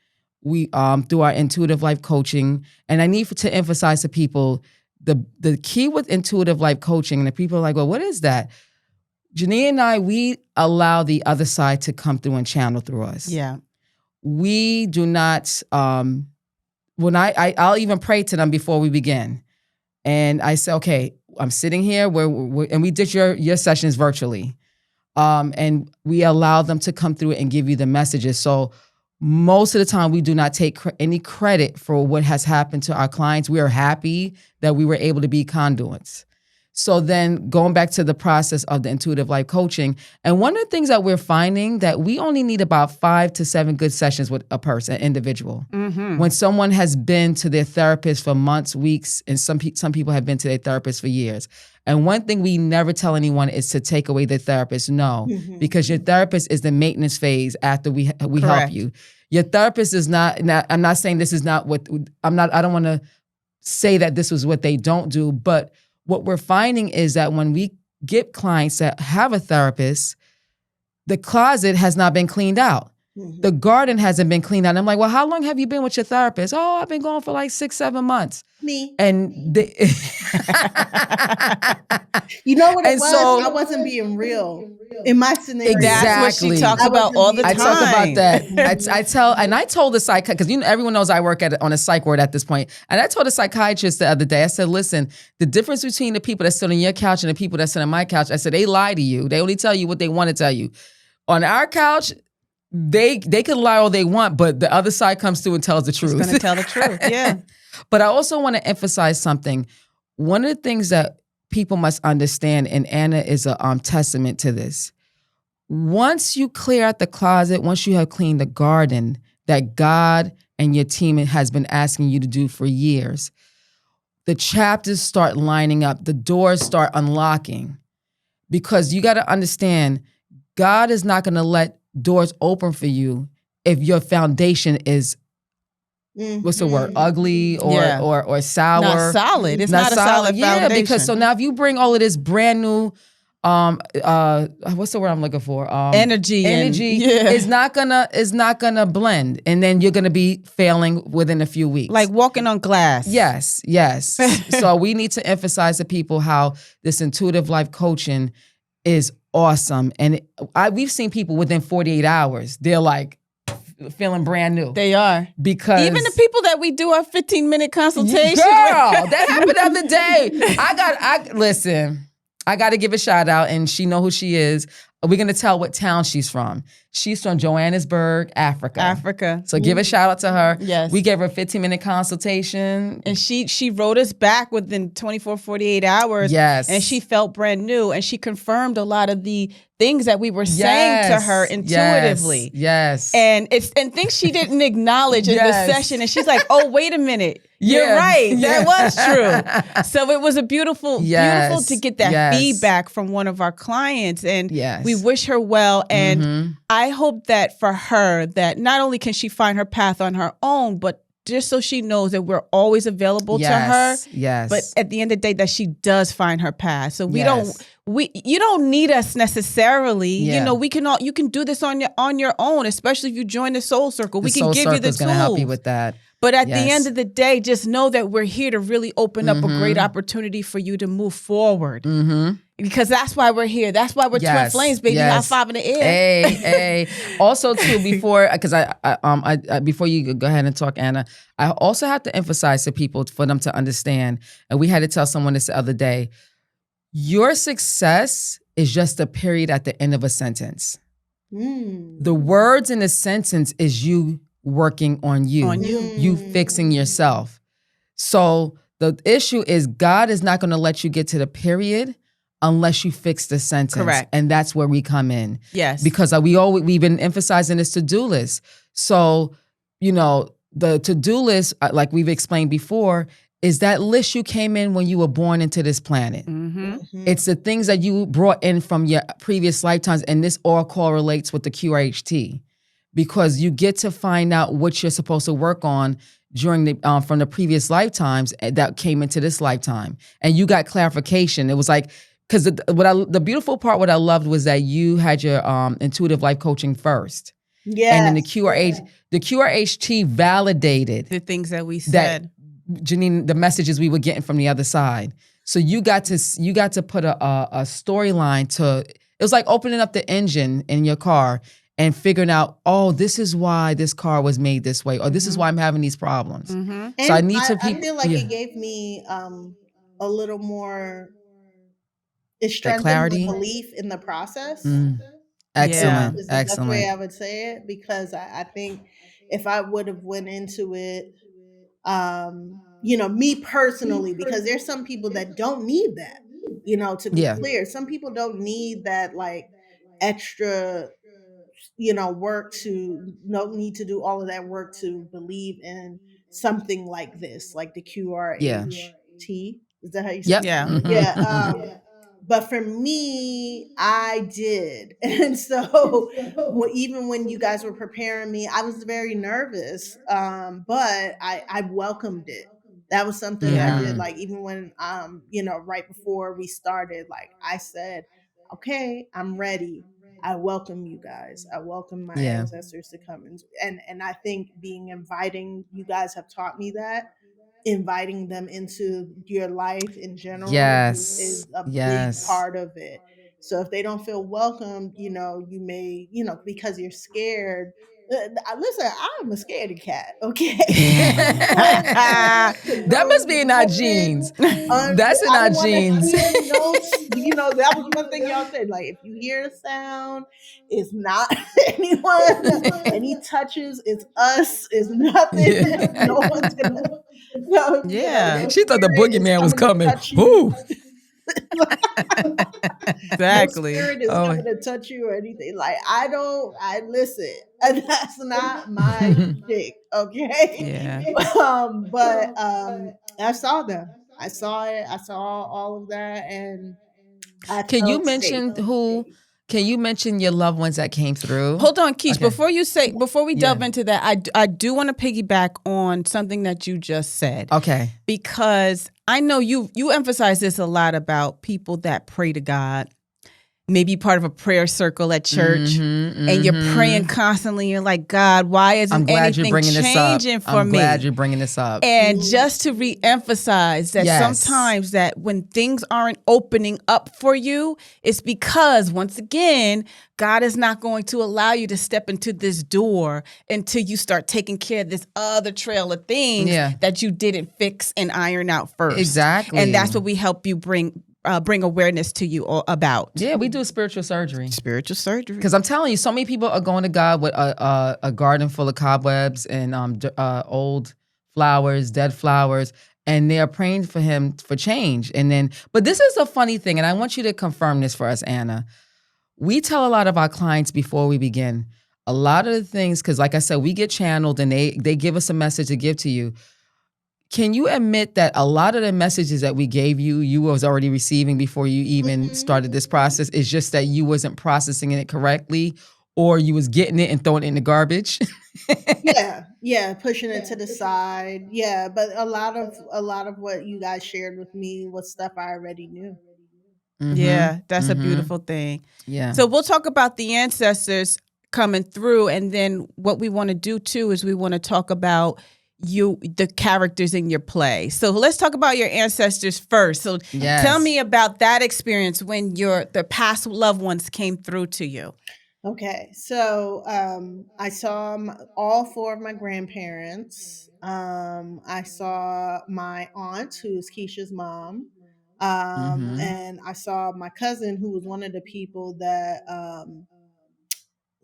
We through our intuitive life coaching, and I need to emphasize to people, the key with intuitive life coaching, and the people are like, well, what is that? Janine and I, we allow the other side to come through and channel through us. Yeah. We do not, when I'll even pray to them before we begin. And I say, okay, I'm sitting here and we did your sessions virtually. And we allow them to come through and give you the messages. So most of the time, we do not take any credit for what has happened to our clients. We are happy that we were able to be conduits. So then going back to the process of the intuitive life coaching, and one of the things that we're finding that we only need about 5 to 7 good sessions with a person, an individual. Mm-hmm. When someone has been to their therapist for months, weeks, and some people have been to their therapist for years. And one thing we never tell anyone is to take away the therapist. No, because your therapist is the maintenance phase after we help you. Your therapist is not, I'm not saying this is not what, I don't want to say that this was what they don't do, but what we're finding is that when we get clients that have a therapist, the closet has not been cleaned out. The garden hasn't been cleaned out. And I'm like, well, how long have you been with your therapist? Oh, I've been going for like 6-7 months. Me. And you know what it was? So, I wasn't being real in my scenario. That's what she talks about all the time. I talk about that. I told the psychiatrist, because everyone knows I work on a psych ward at this point. And I told a psychiatrist the other day, I said, listen, the difference between the people that sit on your couch and the people that sit on my couch, I said, they lie to you. They only tell you what they want to tell you. On our couch, they can lie all they want, but the other side comes through and tells the truth. It's going to tell the truth, yeah. But I also want to emphasize something. One of the things that people must understand, and Anna is a testament to this. Once you clear out the closet, once you have cleaned the garden that God and your team has been asking you to do for years, the chapters start lining up, the doors start unlocking. Because you got to understand, God is not going to let doors open for you if your foundation is what's the word, ugly or sour, not solid. It's not a solid foundation. Yeah, because so now if you bring all of this brand new what's the word I'm looking for, energy is not gonna blend, and then you're gonna be failing within a few weeks, like walking on glass. Yes So we need to emphasize to people how this intuitive life coaching is awesome. And we've seen people within 48 hours, they're like feeling brand new. They are. Because even the people that we do our 15-minute consultation. Girl, that happened the other day. Listen, I got to give a shout out, and she know who she is. We're going to tell what town she's from. She's from Johannesburg, Africa. So give a shout out to her. Yes. We gave her a 15-minute consultation. And she wrote us back within 24, 48 hours. Yes. And she felt brand new. And she confirmed a lot of the things that we were saying to her intuitively. Yes. And things she didn't acknowledge in the session. And she's like, oh, wait a minute. You're right. That was true. So it was beautiful to get that feedback from one of our clients. And we wish her well. And I hope that for her, that not only can she find her path on her own, but just so she knows that we're always available to her. Yes. But at the end of the day, that she does find her path. So you don't need us necessarily. Yeah. You know, you can do this on your own, especially if you join the Soul Circle. We can give you the tools. Going to help you with that. But at the end of the day, just know that we're here to really open up a great opportunity for you to move forward. Because that's why we're here. That's why we're Twin Flames, baby. High five in the air. Hey. Also, too, before you go ahead and talk, Anna, I also have to emphasize to people for them to understand, and we had to tell someone this the other day, your success is just a period at the end of a sentence. The words in the sentence is you working on you. You fixing yourself. So the issue is God is not going to let you get to the period unless you fix the sentence. Correct. And that's where we come in. Yes. Because we've been emphasizing this to-do list. So, the to-do list, like we've explained before, is that list you came in when you were born into this planet. It's the things that you brought in from your previous lifetimes, and this all correlates with the QRHT. Because you get to find out what you're supposed to work on during from the previous lifetimes that came into this lifetime, and you got clarification. It was like, because the beautiful part, what I loved was that you had your intuitive life coaching first, and then the QRHT validated the things that we said. Janine, the messages we were getting from the other side. So you got to put a storyline to. It was like opening up the engine in your car and figuring out, oh, this is why this car was made this way, or this is why I'm having these problems. Mm-hmm. So I And need to I people, feel like yeah, it gave me a little more, it that strengthened the clarity. belief in the process. Mm, Yeah. excellent, Is the best way excellent. I would say it, because I think if I would have went into it, me personally, because there's some people that don't need that, to be Yeah, clear, some people don't need that, like, extra, work, to don't need to do all of that work to believe in something like this, like the yeah, QRHT. Is that how you say yep. it? Yeah. Yeah. But for me, I did. And so, even when you guys were preparing me, I was very nervous. But I welcomed it. That was something I Yeah. did. Like, even when, right before we started, like, I said, okay, I'm ready. I welcome you guys. I welcome my Yeah. ancestors to come and I think being inviting, you guys have taught me that inviting them into your life in general Yes. is a big Yes. part of it. So if they don't feel welcome, you may, because you're scared. Listen, I'm a scaredy cat. Okay, I don't That want to must know be in our nothing. genes. That's in I our don't want to genes. hear notes. That was one thing y'all said. Like, if you hear a sound, it's not anyone. Any touches, it's us. It's nothing. No one's gonna. No, Yeah. no She thought the spirit is boogeyman was coming to coming. touch you. Whoo. No Exactly. spirit is Oh. coming to touch you or anything. Like, I listen. And that's not my shtick, okay? Yeah. But I saw them. I saw it. I saw all of that, and I Can you felt safe. mention who? Can you mention your loved ones that came through? Hold on, Keish. Okay. Before we Yeah. delve into that, I do want to piggyback on something that you just said, Okay. because I know you emphasize this a lot about people that pray to God, maybe part of a prayer circle at church, and you're praying constantly. You're like, God, why I'm isn't glad you're anything bringing this up. changing for I'm me? glad you're bringing this up. And just to re-emphasize that Yes. sometimes that when things aren't opening up for you, it's because, once again, God is not going to allow you to step into this door until you start taking care of this other trail of things Yeah. that you didn't fix and iron out first. Exactly. And that's what we help you bring awareness to you about. Yeah, we do spiritual surgery. Spiritual surgery. Because I'm telling you, so many people are going to God with a garden full of cobwebs and old flowers, dead flowers, and they're praying for him for change. And then, but this is a funny thing, and I want you to confirm this for us, Anna. We tell a lot of our clients before we begin, a lot of the things, because like I said, we get channeled and they give us a message to give to you. Can you admit that a lot of the messages that we gave you, you was already receiving before you even started this process? It's just that you wasn't processing it correctly, or you was getting it and throwing it in the garbage? Yeah, pushing it to the side. Yeah, but a lot of what you guys shared with me was stuff I already knew. Yeah, that's a beautiful thing. Yeah. So we'll talk about the ancestors coming through, and then what we want to do too is we want to talk about the characters in your play. So let's talk about your ancestors first. So Yes. tell me about that experience when the past loved ones came through to you. Okay, so I saw all four of my grandparents. I saw my aunt, who's Keisha's mom, and I saw my cousin, who was one of the people that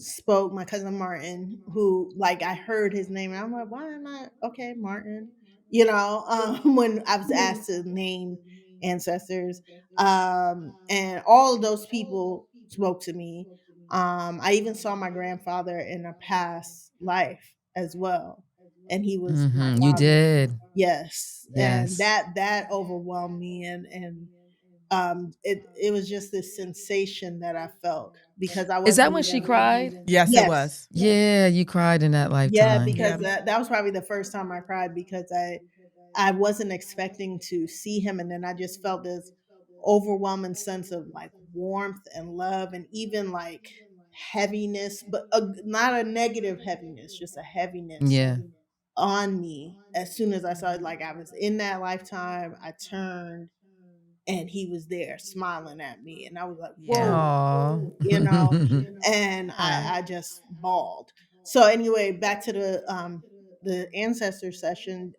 spoke, my cousin Martin, who, like, I heard his name and I'm like, why am I okay, Martin? When I was asked to name ancestors. And all of those people spoke to me. I even saw my grandfather in a past life as well. And he was my You father. did. Yes. And Yes. that overwhelmed me, and it was just this sensation that I felt because I Is that wasn't when she even. cried? Yes, it Yes. was. Yeah, you cried in that Yeah, lifetime. because Yeah. that was probably the first time I cried, because I wasn't expecting to see him, and then I just felt this overwhelming sense of, like, warmth and love, and even, like, heaviness, but not a negative heaviness, just a heaviness Yeah. on me as soon as I saw it. Like I was in that lifetime, I turned and he was there smiling at me. And I was like, Yeah. whoa, Aw. you know, and Huh. I just bawled. So anyway, back to the ancestor session.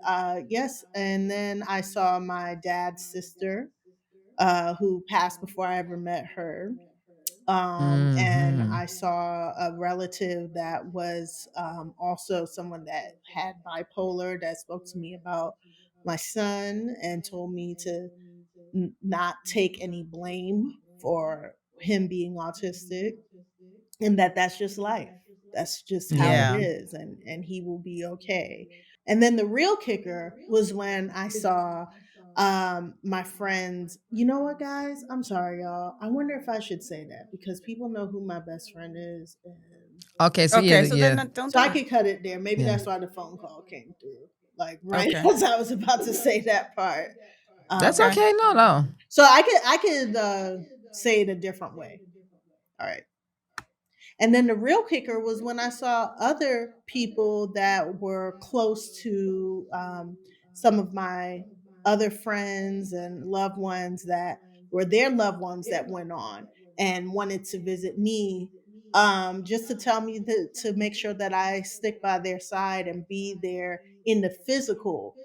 Yes, and then I saw my dad's sister, who passed before I ever met her. And Mhm. I saw a relative that was also someone that had bipolar that spoke to me about my son and told me to not take any blame for him being autistic, and that's just life. That's just how it Yeah. Yeah. is, and he will be okay. And then the real kicker was when I saw my friends. You know what, guys? I'm sorry, y'all. I wonder if I should say that because people know who my best friend is, and Okay, so Okay, yeah, so then yeah. don't so I do it. could cut it there. Maybe Yeah. that's why the phone call came through, like right Okay. as I was about to say that part. That's Um, Okay. okay. No, no. so I could say it a different way. All right. And then the real kicker was when I saw other people that were close to some of my other friends and loved ones that were their loved ones that went on and wanted to visit me, just to tell me to make sure that I stick by their side and be there in the physical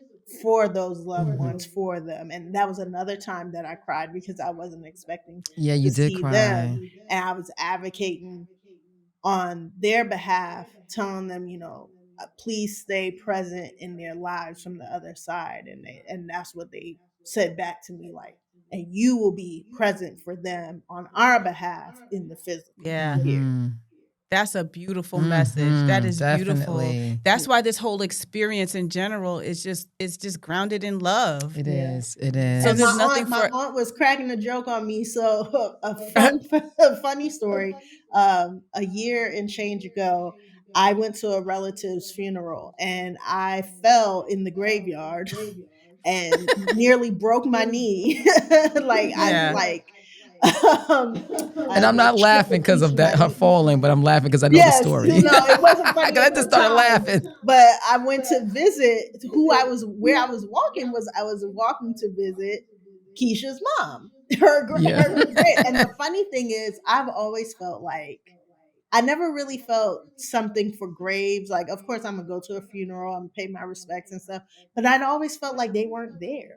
for those loved Mhm. ones for them. And that was another time that I cried because I wasn't expecting Yeah, to you did see them, cry. and I was advocating on their behalf, telling them, please stay present in their lives from the other side. And that's what they said back to me, like, and you will be present for them on our behalf in the physical Yeah. here. Mhm. That's a beautiful message. That Mhm. is beautiful. Definitely. That's why this whole experience in general is just it's just grounded in love. It Yeah. is. It So And is. there's nothing my for aunt was cracking a joke on me. So a funny story. A year and change ago, I went to a relative's funeral and I fell in the graveyard and nearly broke my knee. Like I yeah. like I And I'm like not chipped a laughing because piece of of that my her knee. falling, but I'm laughing because I know the Yes, story. it wasn't funny 'Cause at I just the started time, laughing. but I went to visit where I was walking was I was walking to visit Keisha's mom. Yeah. Her great. And the funny thing is, I've always felt like I never really felt something for graves. Like, of course, I'm gonna go to a funeral and pay my respects and stuff, but I'd always felt like they weren't there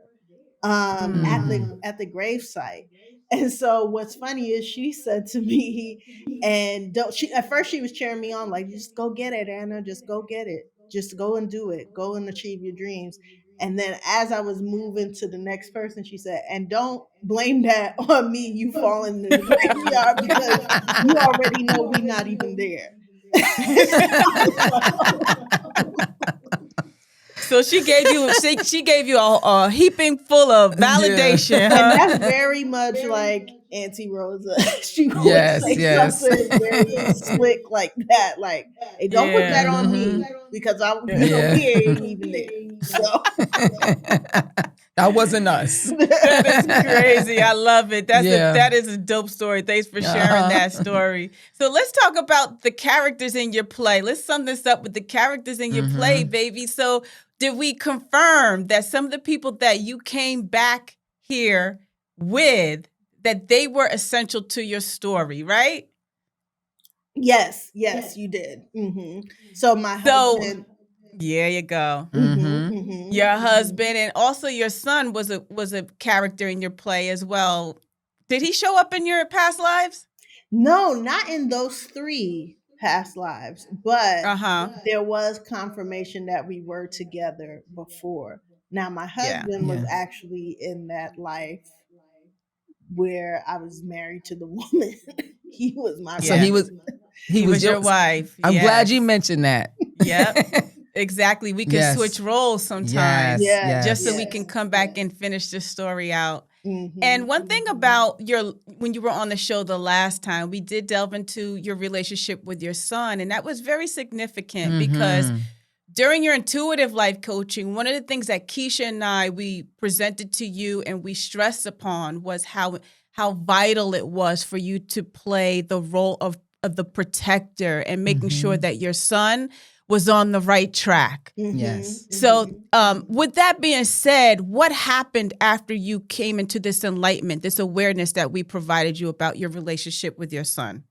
Mm. at the grave site. And so what's funny is she said to me, and don't she at first she was cheering me on, like, just go get it, Anna, just go get it. Just go and do it. Go and achieve your dreams. And then as I was moving to the next person, she said, and don't blame that on me, you falling in the graveyard because you already know we not even there. So she gave you a heaping full of Yeah. validation, And huh? that's very much like Auntie Rosa. She would Yes, say yes. something very slick like that. Like, hey, don't put that Yeah. on Mhm. me because Yeah. we ain't even there. So That wasn't us. That is crazy. I love it. Yeah. That is a dope story. Thanks for sharing Uh-huh. that story. So let's talk about the characters in your play. Let's sum this up with the characters in your play, Mhm. baby. So did we confirm that some of the people that you came back here with that they were essential to your story, right? yes, you did. So my So husband, there you go. Mhm. Your husband and also your son was a character in your play as well. Did he show up in your past lives? no, not in those three past lives, but Uh-huh. there was confirmation that we were together before. Now, my Yeah. husband was Yeah. actually in that life where I was married to the woman. He was my So Yeah. husband. he He was was your your wife. I'm glad Yes. you mentioned that. Yep. Exactly. We could switch Yes. roles sometimes Yes, Yes, just so yes. we can come back and finish this story out. hmm And one thing about when you were on the show the last time, we did delve into your relationship with your son, and that was very significant because Mhm. during your intuitive life coaching, one of the things that Keisha and we presented to you and we stressed upon was how vital it was for you to play the role of the protector and making sure Mhm. that your son was on the right track. Yes. So, with that being said, what happened after you came into this enlightenment, this awareness that we provided you about your relationship with your son?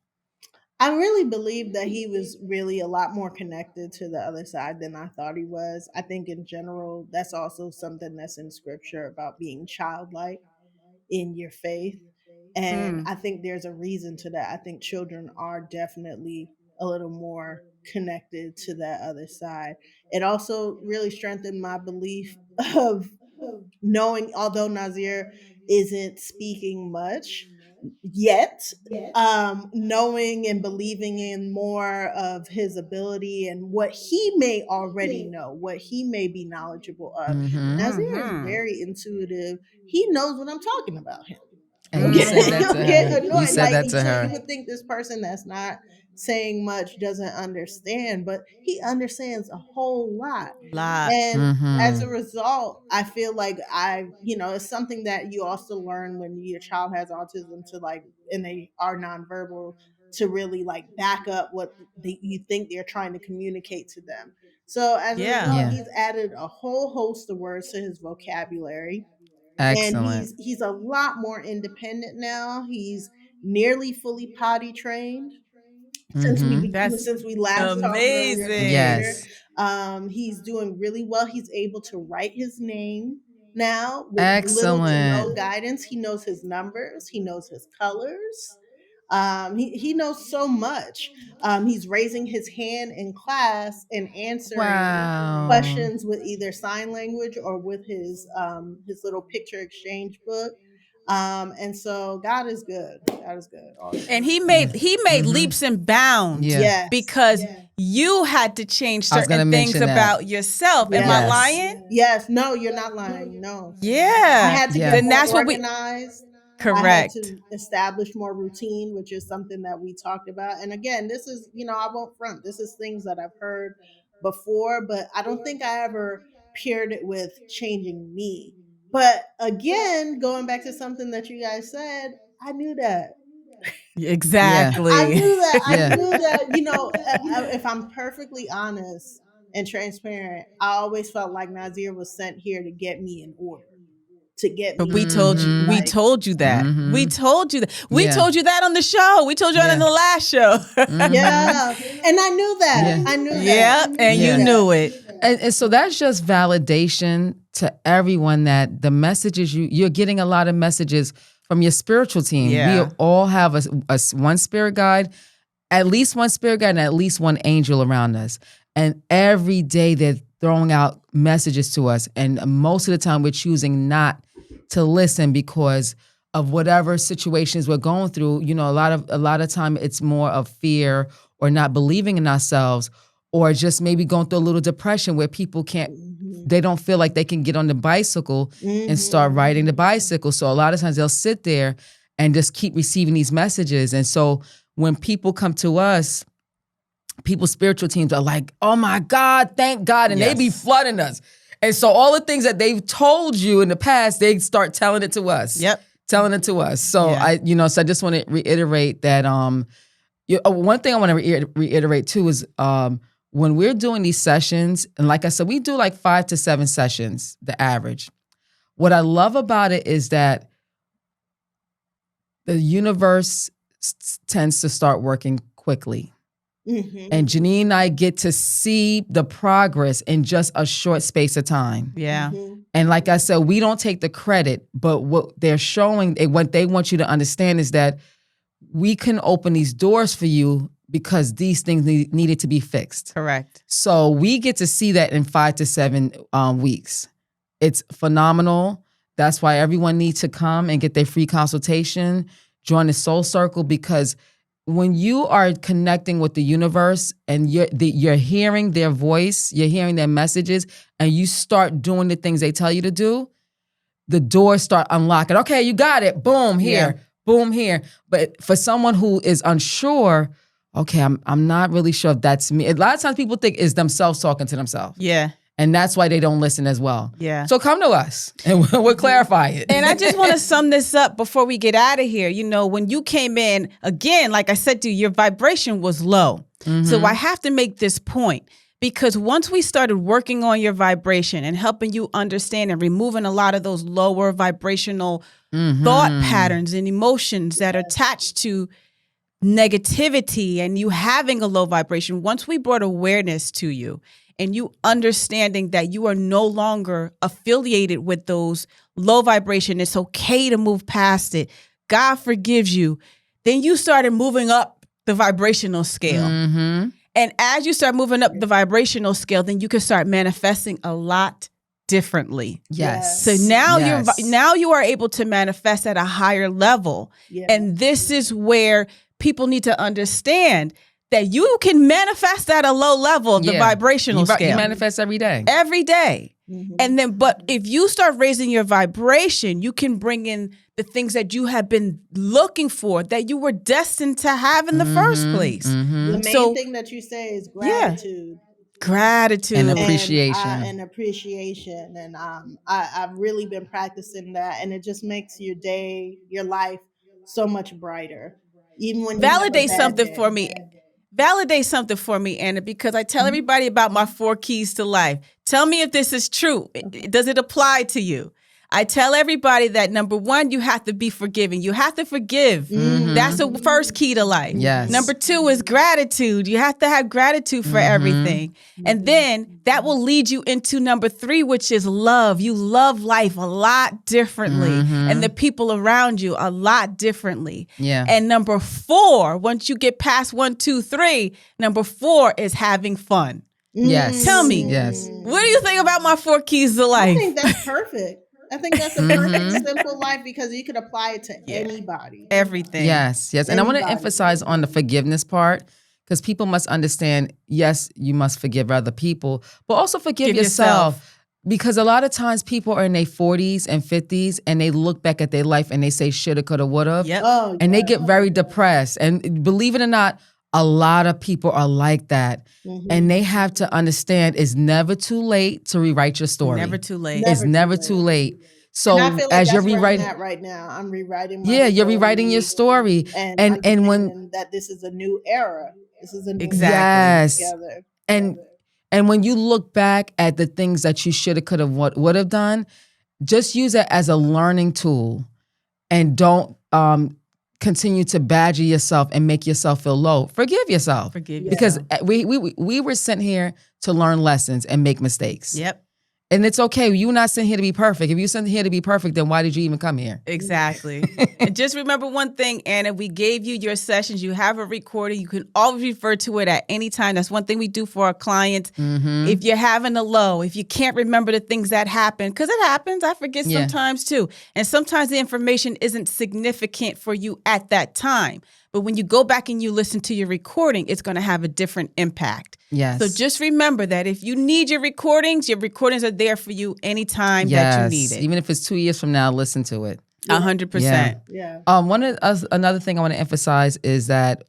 I really believe that he was really a lot more connected to the other side than I thought he was. I think in general, that's also something that's in scripture about being childlike in your faith. And I think there's a reason to that. I think children are definitely a little more connected to that other side. It also really strengthened my belief of knowing, although Nazir isn't speaking much yet, knowing and believing in more of his ability and what he may already know, what he may be knowledgeable of. Nazir is very intuitive. He knows what I'm talking about him. And you said that You'll to get her. You annoyed. said that to So you her. would think this person that's not saying much doesn't understand, but he understands a whole lot. And as a result, I feel like it's something that you also learn when your child has autism to and they are nonverbal, to really back up what you think they're trying to communicate to them. So as a result, Yeah. he's added a whole host of words to his vocabulary, and Excellent. he's a lot more independent now. He's nearly fully potty trained That's since we last talked earlier this amazing. year. Yes. He's doing really well. He's able to write his name now with little to no Excellent. guidance. He knows his numbers. He knows his colors. He knows so much. He's raising his hand in class and answering Wow. questions with either sign language or with his little picture exchange book. And so God is good. God is good all the And time. he made leaps and bounds Yeah. Yes. because you had to change I was gonna certain things mention that. about yourself. Am I Yes. lying? Yes. No, you're not lying. No. I Yeah. had to Yeah. get Then more that's what we organized. I had correct. to establish more routine, which is something that we talked about. And again, this is, I won't front. This is things that I've heard before, but I don't think I ever paired it with changing me. But again, going back to something that you guys said, I knew that. Exactly. I knew that. I Yeah. knew that, if I'm perfectly honest and transparent, I always felt like Nazir was sent here to get me in order, to get But me. we told you, we like- told you that. We told you that. We Yeah. told you that on the show. We told you that in the last show. Yeah. And I knew that. Yeah. I knew that. Yep. And Yeah. you knew it. And so that's just validation to everyone that the messages you're getting a lot of messages from your spiritual team. Yeah. We all have a one spirit guide, at least one spirit guide, and at least one angel around us. And every day they're throwing out messages to us. And most of the time we're choosing not to listen because of whatever situations we're going through. A lot of time it's more of fear or not believing in ourselves, or just maybe going through a little depression where people they don't feel like they can get on the bicycle and start riding the bicycle. So a lot of times they'll sit there and just keep receiving these messages. And so when people come to us, people's spiritual teams are like, oh my God, thank God. And they be flooding us. And so all the things that they've told you in the past, they start telling it to us. Yep. Telling it to us. So Yeah. so I just want to reiterate that one thing I want to reiterate too is when we're doing these sessions, and like I said, we do like 5 to 7 sessions, the average. What I love about it is that the universe tends to start working quickly. And Janine and I get to see the progress in just a short space of time. Yeah. And like I said, we don't take the credit, but what they're showing, what they want you to understand is that we can open these doors for you because these things needed to be fixed. Correct. So we get to see that in 5 to 7 weeks. It's phenomenal. That's why everyone needs to come and get their free consultation, join the Soul Circle, because when you are connecting with the universe and you're hearing their voice, you're hearing their messages, and you start doing the things they tell you to do, the doors start unlocking. Okay, you got it. Boom, here. Boom, here. But for someone who is unsure, okay, I'm not really sure if that's me. A lot of times people think it's themselves talking to themselves. Yeah. And that's why they don't listen as well. Yeah. So come to us and we'll clarify it. And I just want to sum this up before we get out of here. When you came in, again, like I said to you, your vibration was low. So I have to make this point Because once we started working on your vibration and helping you understand and removing a lot of those lower vibrational thought patterns and emotions that are attached to negativity and you having a low vibration, once we brought awareness to you and you understanding that you are no longer affiliated with those low vibration, it's okay to move past it, God forgives you, then you started moving up the vibrational scale. And as you start moving up the vibrational scale, then you can start manifesting a lot differently. Yes. So now you are able to manifest at a higher level. Yeah. And this is where people need to understand that you can manifest at a low level of the vibrational scale. You manifest every day. Every day. And then, but if you start raising your vibration, you can bring in the things that you have been looking for, that you were destined to have in the first place. The main thing that you say is gratitude. Gratitude. And appreciation. And appreciation. And I've really been practicing that. And it just makes your day, your life so much brighter. Even when you validate something for me. Validate something for me, Anna, because I tell everybody about my 4 keys to life. Tell me if this is true. Does it apply to you? I tell everybody that number 1, you have to be forgiving. You have to forgive. That's the first key to life. Yes. Number 2 is gratitude. You have to have gratitude for everything. And then that will lead you into number 3, which is love. You love life a lot differently and the people around you a lot differently. Yeah. And number 4, once you get past 1, 2, 3, number 4 is having fun. Yes. Tell me. Yes. What do you think about my 4 keys to life? I think that's perfect. I think that's a perfect, simple life because you could apply it to anybody. Everything. Yes. And I want to emphasize on the forgiveness part because people must understand, yes, you must forgive other people, but also forgive yourself. Because a lot of times people are in their 40s and 50s and they look back at their life and they say shoulda, coulda, woulda. Yep. And they get very depressed. And believe it or not, a lot of people are like that. And they have to understand it's never too late to rewrite your story. Never too late. It's never too late. So And I feel like as that's you're where rewriting, I'm at right now, I'm rewriting my you're story. rewriting your story. And when understanding that this is a new era. This is a new Yes. together. And when you look back at the things that you shoulda, coulda, would have done, just use it as a learning tool and don't continue to badger yourself and make yourself feel low. Forgive yourself. Because we were sent here to learn lessons and make mistakes. Yep. And it's okay. You're not sent here to be perfect. If you're sent here to be perfect, then why did you even come here? Exactly. And just remember one thing, Anna, we gave you your sessions. You have a recording. You can always refer to it at any time. That's one thing we do for our clients. If you're having a low, if you can't remember the things that happen, because it happens, I forget sometimes too. And sometimes the information isn't significant for you at that time. But when you go back and you listen to your recording, it's going to have a different impact. Yes. So just remember that if you need your recordings are there for you anytime that you need it. Even if it's 2 years from now, listen to it. 100%. Yeah. Another thing I want to emphasize is that,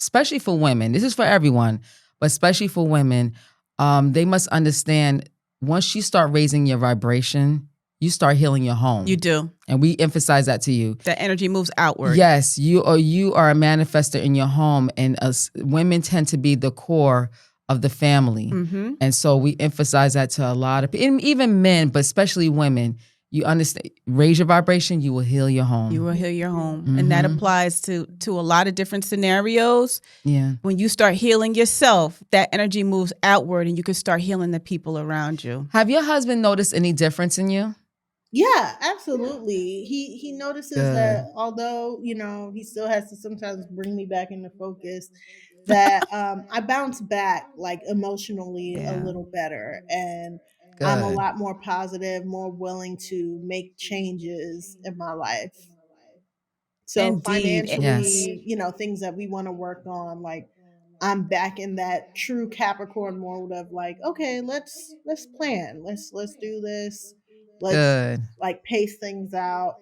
especially for women, this is for everyone, but especially for women, they must understand once you start raising your vibration, you start healing your home. You do. And we emphasize that to you. That energy moves outward. Yes, you are a manifester in your home, and women tend to be the core of the family. And so we emphasize that to a lot of people, even men, but especially women. You understand, raise your vibration, you will heal your home. You will heal your home. And that applies to a lot of different scenarios. Yeah. When you start healing yourself, that energy moves outward and you can start healing the people around you. Have your husband noticed any difference in you? Yeah, absolutely. He notices that although, he still has to sometimes bring me back into focus, that I bounce back like emotionally a little better. And I'm a lot more positive, more willing to make changes in my life. So Indeed. financially, things that we want to work on, like I'm back in that true Capricorn mode of like, okay, let's plan. Let's do this. Let's like pace things out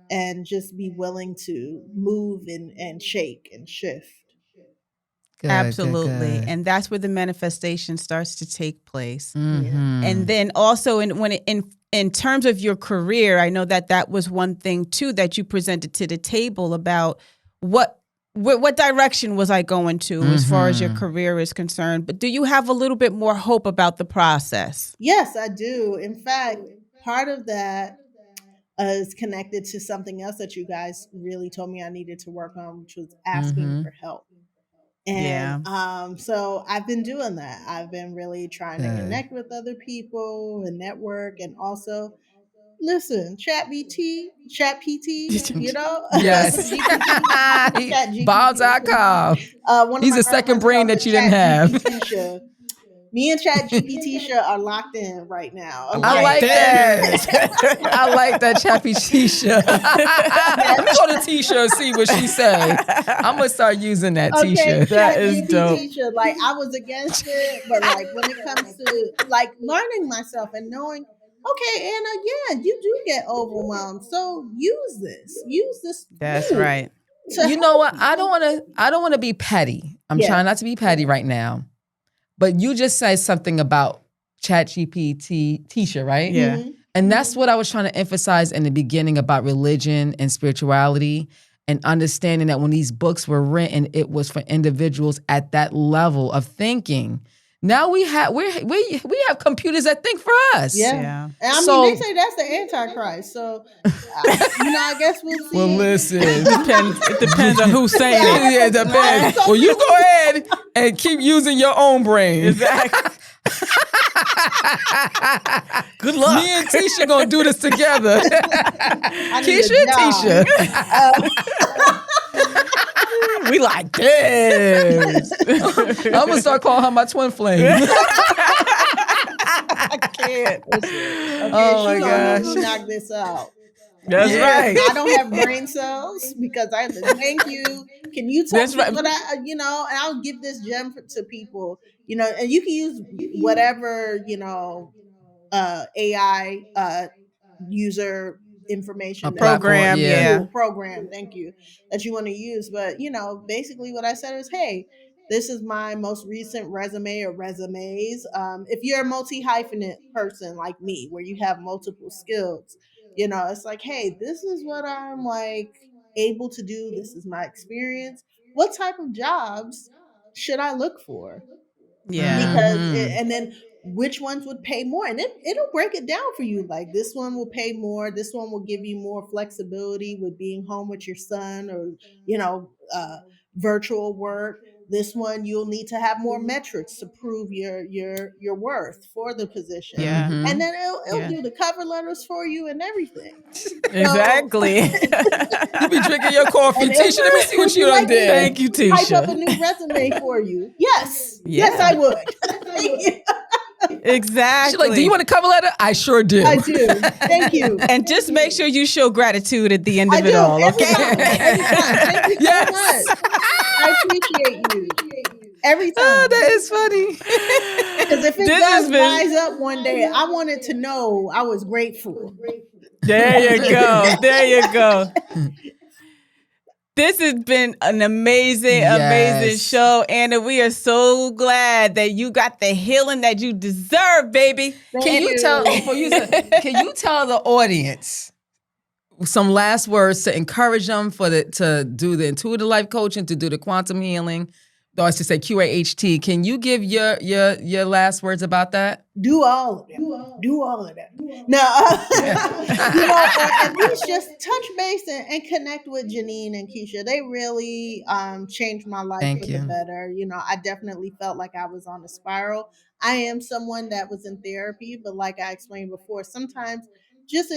and just be willing to move and shake and shift. Absolutely. And that's where the manifestation starts to take place. Mm-hmm. And then also in terms of your career, I know that was one thing too that you presented to the table about what what direction was I going to as far as your career is concerned? But do you have a little bit more hope about the process? Yes, I do. In fact, part of that is connected to something else that you guys really told me I needed to work on, which was asking for help. And Yeah. so I've been doing that. I've been really trying to Good. connect with other people and network, and also listen, chat PT, Yes. GPT, chat GPT. Bob.com. One of He's my a second girlfriends brain calls that it you didn't chat have. GPT. Me and chat GPT are locked in right now. Okay. I like Yes. that. I like that Chappy Tisha. Let me go to Tisha and see what she say. I'm gonna start using that Okay, Tisha. That is ChatGPT dope. teacher, like I was against it, but like when it comes to like learning myself and knowing, okay, Anna, yeah, you do get overwhelmed. So use this That's tool right. to You know help what? you. I don't wanna be petty. I'm Yeah. trying not to be petty right now. But you just said something about ChatGPT Tisha, right? Yeah. Mhm. And that's what I was trying to emphasize in the beginning about religion and spirituality and understanding that when these books were written, it was for individuals at that level of thinking. Now we have we have computers that think for us. Yeah. Yeah. And I mean, So- they say that's the Antichrist. So, I guess we'll see. Well, listen. It depends on who's saying it. Yeah, it depends. Well, you go ahead and keep using your own brain. Exactly. Good luck. Me and Tisha gonna do this together. I need Keisha a and job. Tisha. We like this. I'm gonna start calling her my twin flame. I can't. Okay, Oh my she gonna gosh. knock this out. That's Yeah. right. I don't have brain cells because I thank you. Can you tell That's me right. what and I'll give this gem to people, and you can use whatever, AI user information A that program, yeah. program, thank you, that you want to use. But basically what I said is, hey, this is my most recent resume or resumes. If you're a multi hyphenate person like me, where you have multiple skills, it's like, hey, this is what I'm like able to do. This is my experience. What type of jobs should I look for? Yeah. And then which ones would pay more, and it'll break it down for you, like this one will pay more, this one will give you more flexibility with being home with your son, or virtual work. This one you'll need to have more metrics to prove your worth for the position. Yeah. And then it'll Yeah. do the cover letters for you and everything. Exactly. You be drinking your coffee, And Tisha. Let me see what you done like, did. Thank you, type up a Tisha. new resume for you. Yes, Yeah. yes, I would. Thank you. Exactly. She's like, do you want a cover letter? I sure do. I do. Thank you. And just make sure you show gratitude at the end I of do. it all, Every okay? time. Every time. Thank you Yes. so much. I appreciate you. Every Oh, time. that is funny. Because if it This does has been- rise up one day, I wanted to know I was grateful. There you go. There you go. This has been an amazing, amazing Yes. show, Anna. We are so glad that you got the healing that you deserve, baby. Can you tell the audience some last words to encourage them to do the intuitive life coaching, to do the quantum healing, or I should say QAHT? Can you give your last words about that? Do all of them. Do all of them. No, at least just touch base and connect with Janine and Keisha. They really changed my life Thank for you. the better. I definitely felt like I was on a spiral. I am someone that was in therapy, but like I explained before, sometimes just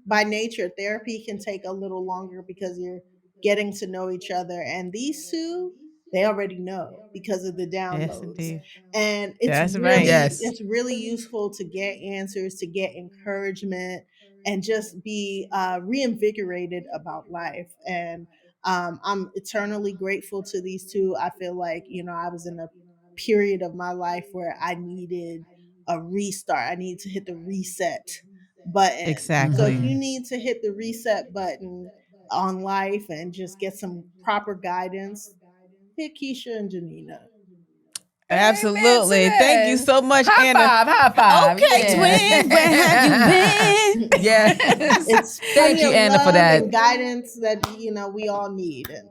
by nature, therapy can take a little longer because you're getting to know each other. And these two, they already know because of the downloads. Yes, indeed. And it's That's really right. Yes. it's really useful to get answers, to get encouragement, and just be reinvigorated about life. And I'm eternally grateful to these two. I feel like I was in a period of my life where I needed a restart. I needed to hit the reset button. Exactly. So if you need to hit the reset button on life and just get some proper guidance, hit Keisha and Janina. Absolutely. Thank you so much, High Anna. High five. Okay, Yeah. twin, where have you been? Yes. It's Thank plenty you, of Anna, for love that. and guidance that we all need. And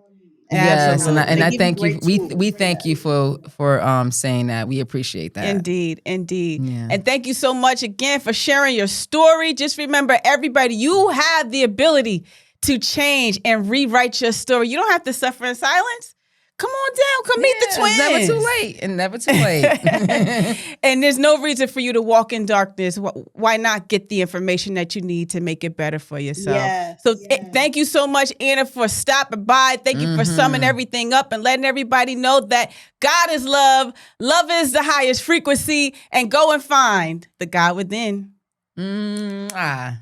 Yes, and Absolutely. I They give thank you. great We tools we for thank that. you for saying that. We appreciate that. Indeed, indeed. Yeah. And thank you so much again for sharing your story. Just remember, everybody, you have the ability to change and rewrite your story. You don't have to suffer in silence. Come on down. Come meet the Yeah, twins. it's never too late, and never too late. And there's no reason for you to walk in darkness. Why not get the information that you need to make it better for yourself? Yes. So thank you so much, Anna, for stopping by. Thank you for summing everything up and letting everybody know that God is love. Love is the highest frequency. And go and find the God within. Mwah.